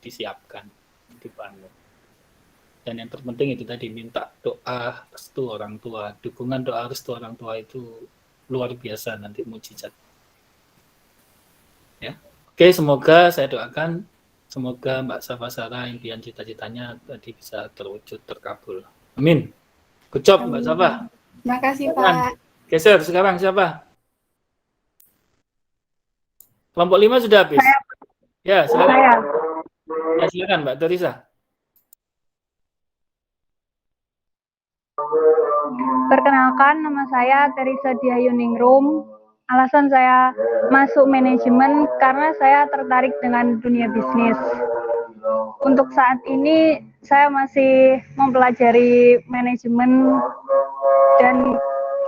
disiapkan, dibangun. Dan yang terpenting itu tadi minta doa restu orang tua. Dukungan doa restu orang tua itu luar biasa nanti mujizat. Ya. Oke, semoga saya doakan semoga Mbak Safa Sarah impian cita-citanya tadi bisa terwujud, terkabul. Amin. Good job Mbak Safa. Terima kasih, Pak. Geser sekarang siapa? Kelompok 5 sudah habis. Ya, silakan. Ya, silakan Mbak Teresa. Perkenalkan, nama saya Teresa Diayuningrum. Alasan saya masuk manajemen karena saya tertarik dengan dunia bisnis. Untuk saat ini, saya masih mempelajari manajemen dan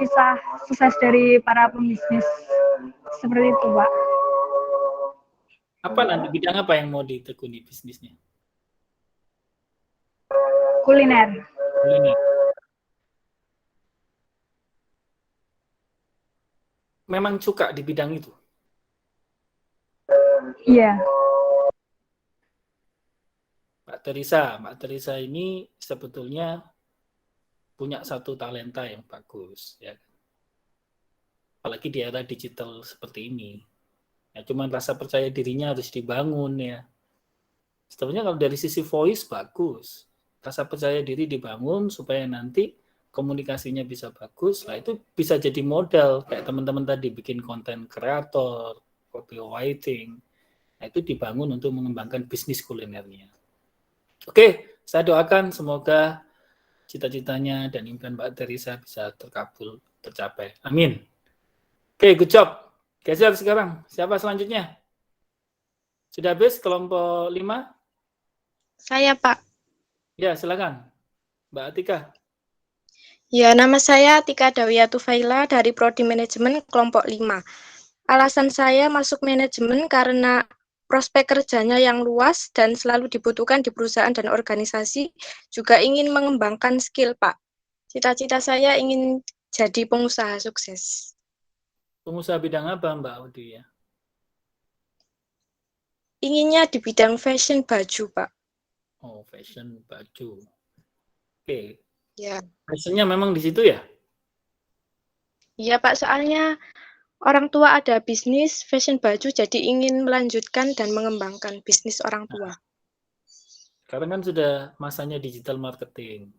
kisah sukses dari para pembisnis. Seperti itu, Pak. Apa nanti bidang apa yang mau ditekuni bisnisnya? Kuliner. Kuliner. Memang suka di bidang itu? Iya. Mbak Teresa ini sebetulnya punya satu talenta yang bagus, ya. Apalagi di era digital seperti ini. Ya, cuman rasa percaya dirinya harus dibangun ya. Sebenarnya kalau dari sisi voice bagus, rasa percaya diri dibangun supaya nanti komunikasinya bisa bagus, lah itu bisa jadi modal kayak teman-teman tadi bikin konten kreator, copywriting, nah itu dibangun untuk mengembangkan bisnis kulinernya. Oke, saya doakan semoga cita-citanya dan impian Mbak Teresa bisa terkabul, tercapai. Amin. Oke, good job. Geser sekarang. Siapa selanjutnya? Sudah habis kelompok 5? Saya, Pak. Ya, silakan. Mbak Atika. Ya, nama saya Tika Dawia Tufaila dari Prodi Manajemen kelompok 5. Alasan saya masuk manajemen karena prospek kerjanya yang luas dan selalu dibutuhkan di perusahaan dan organisasi, juga ingin mengembangkan skill, Pak. Cita-cita saya ingin jadi pengusaha sukses. Pengusaha bidang apa, Mbak Audi ya? Inginnya di bidang fashion baju, Pak. Oh, fashion baju. Oke. Ya. Fashionnya memang di situ ya? Iya Pak, soalnya orang tua ada bisnis fashion baju, jadi ingin melanjutkan dan mengembangkan bisnis orang tua. Sekarang kan sudah masanya digital marketing.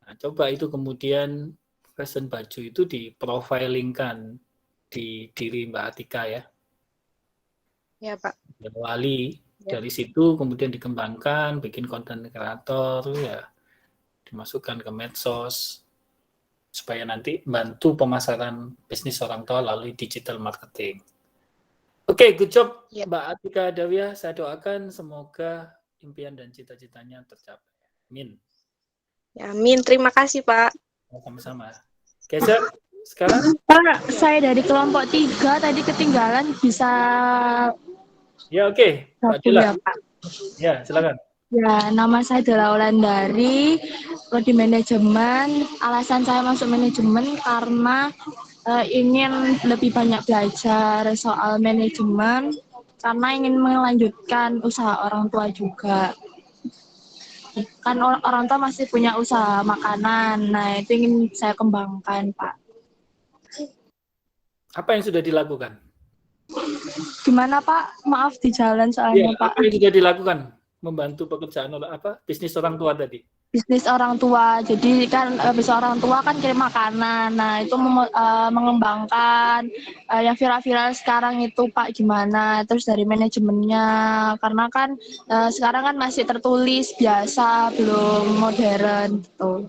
Nah, coba itu kemudian fashion baju itu diprofilingkan di diri Mbak Atika ya. Ya Pak. Wali dari situ kemudian dikembangkan, bikin konten kreator ya, dimasukkan ke medsos supaya nanti bantu pemasaran bisnis orang tua melalui digital marketing. Oke, good job Mbak Atika Dawiyah. Saya doakan semoga impian dan cita-citanya tercapai. Amin. Ya, amin. Terima kasih Pak. Sama-sama. Geser sekarang. Pak, saya dari kelompok 3 tadi ketinggalan, bisa Ya oke, Mbak Dila. ya Pak. Ya, silakan. Ya, nama saya adalah Wulandari, prodi manajemen. Alasan saya masuk manajemen karena ingin lebih banyak belajar soal manajemen, karena ingin melanjutkan usaha orang tua juga. Kan orang tua masih punya usaha makanan, nah itu ingin saya kembangkan, Pak. Apa yang sudah dilakukan? Gimana Pak? Maaf di jalan soalnya Pak. Apa yang sudah dilakukan? Membantu pekerjaan bisnis orang tua tadi? Bisnis orang tua, jadi kan bisnis orang tua kan kirim makanan, nah itu mengembangkan yang viral-viral sekarang itu Pak gimana, terus dari manajemennya, karena kan sekarang kan masih tertulis biasa, belum modern gitu.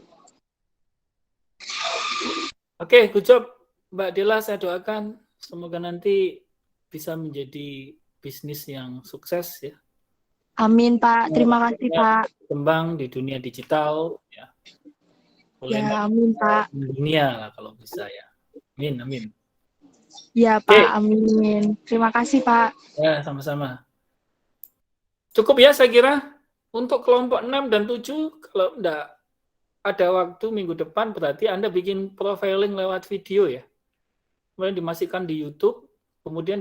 Oke, good job Mbak Dila, saya doakan semoga nanti bisa menjadi bisnis yang sukses ya. Amin Pak, terima kasih Pak. Kembang di dunia digital ya. Ya, amin Pak. Dunia lah kalau bisa ya. Amin, amin. Ya Pak, amin. Terima kasih Pak. Ya, sama-sama. Cukup ya saya kira. Untuk kelompok 6 dan 7, kalau enggak ada waktu minggu depan berarti Anda bikin profiling lewat video ya. Kemudian dimasukkan di YouTube, kemudian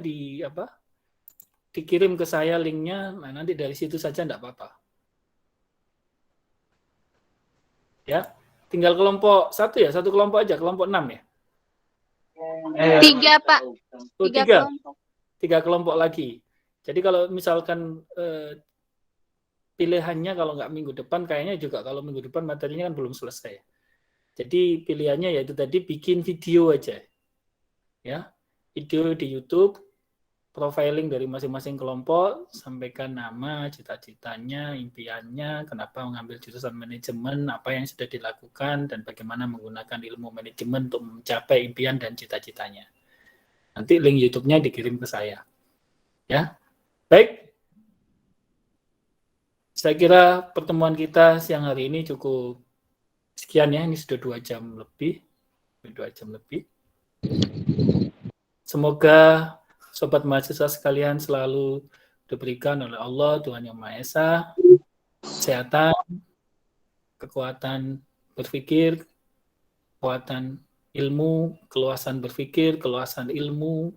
dikirim ke saya linknya, nah nanti dari situ saja enggak apa-apa. Ya, tinggal kelompok 1 ya, satu kelompok aja, kelompok 6 ya. 3 Pak. 3 kelompok. 3 kelompok lagi. Jadi kalau misalkan pilihannya kalau nggak minggu depan, kayaknya juga kalau minggu depan materinya kan belum selesai. Jadi pilihannya yaitu tadi bikin video aja. Ya, video di YouTube, profiling dari masing-masing kelompok, sampaikan nama, cita-citanya, impiannya, kenapa mengambil jurusan manajemen, apa yang sudah dilakukan, dan bagaimana menggunakan ilmu manajemen untuk mencapai impian dan cita-citanya. Nanti link YouTube-nya dikirim ke saya. Ya, baik. Saya kira pertemuan kita siang hari ini cukup sekian ya, ini sudah 2 jam lebih. 2 jam lebih. Semoga sobat mahasiswa sekalian selalu diberikan oleh Allah, Tuhan Yang Maha Esa, kesehatan, kekuatan berpikir, kekuatan ilmu, keluasan berpikir, keluasan ilmu,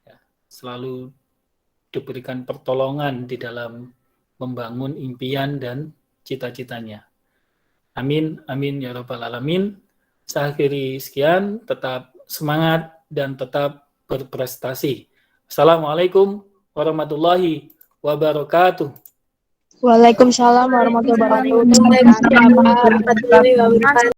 ya, selalu diberikan pertolongan di dalam membangun impian dan cita-citanya. Amin, amin ya rabbal alamin. Saya akhiri sekian, tetap semangat dan tetap berprestasi. Assalamualaikum warahmatullahi wabarakatuh. Waalaikumsalam warahmatullahi wabarakatuh. Waalaikumsalam warahmatullahi wabarakatuh.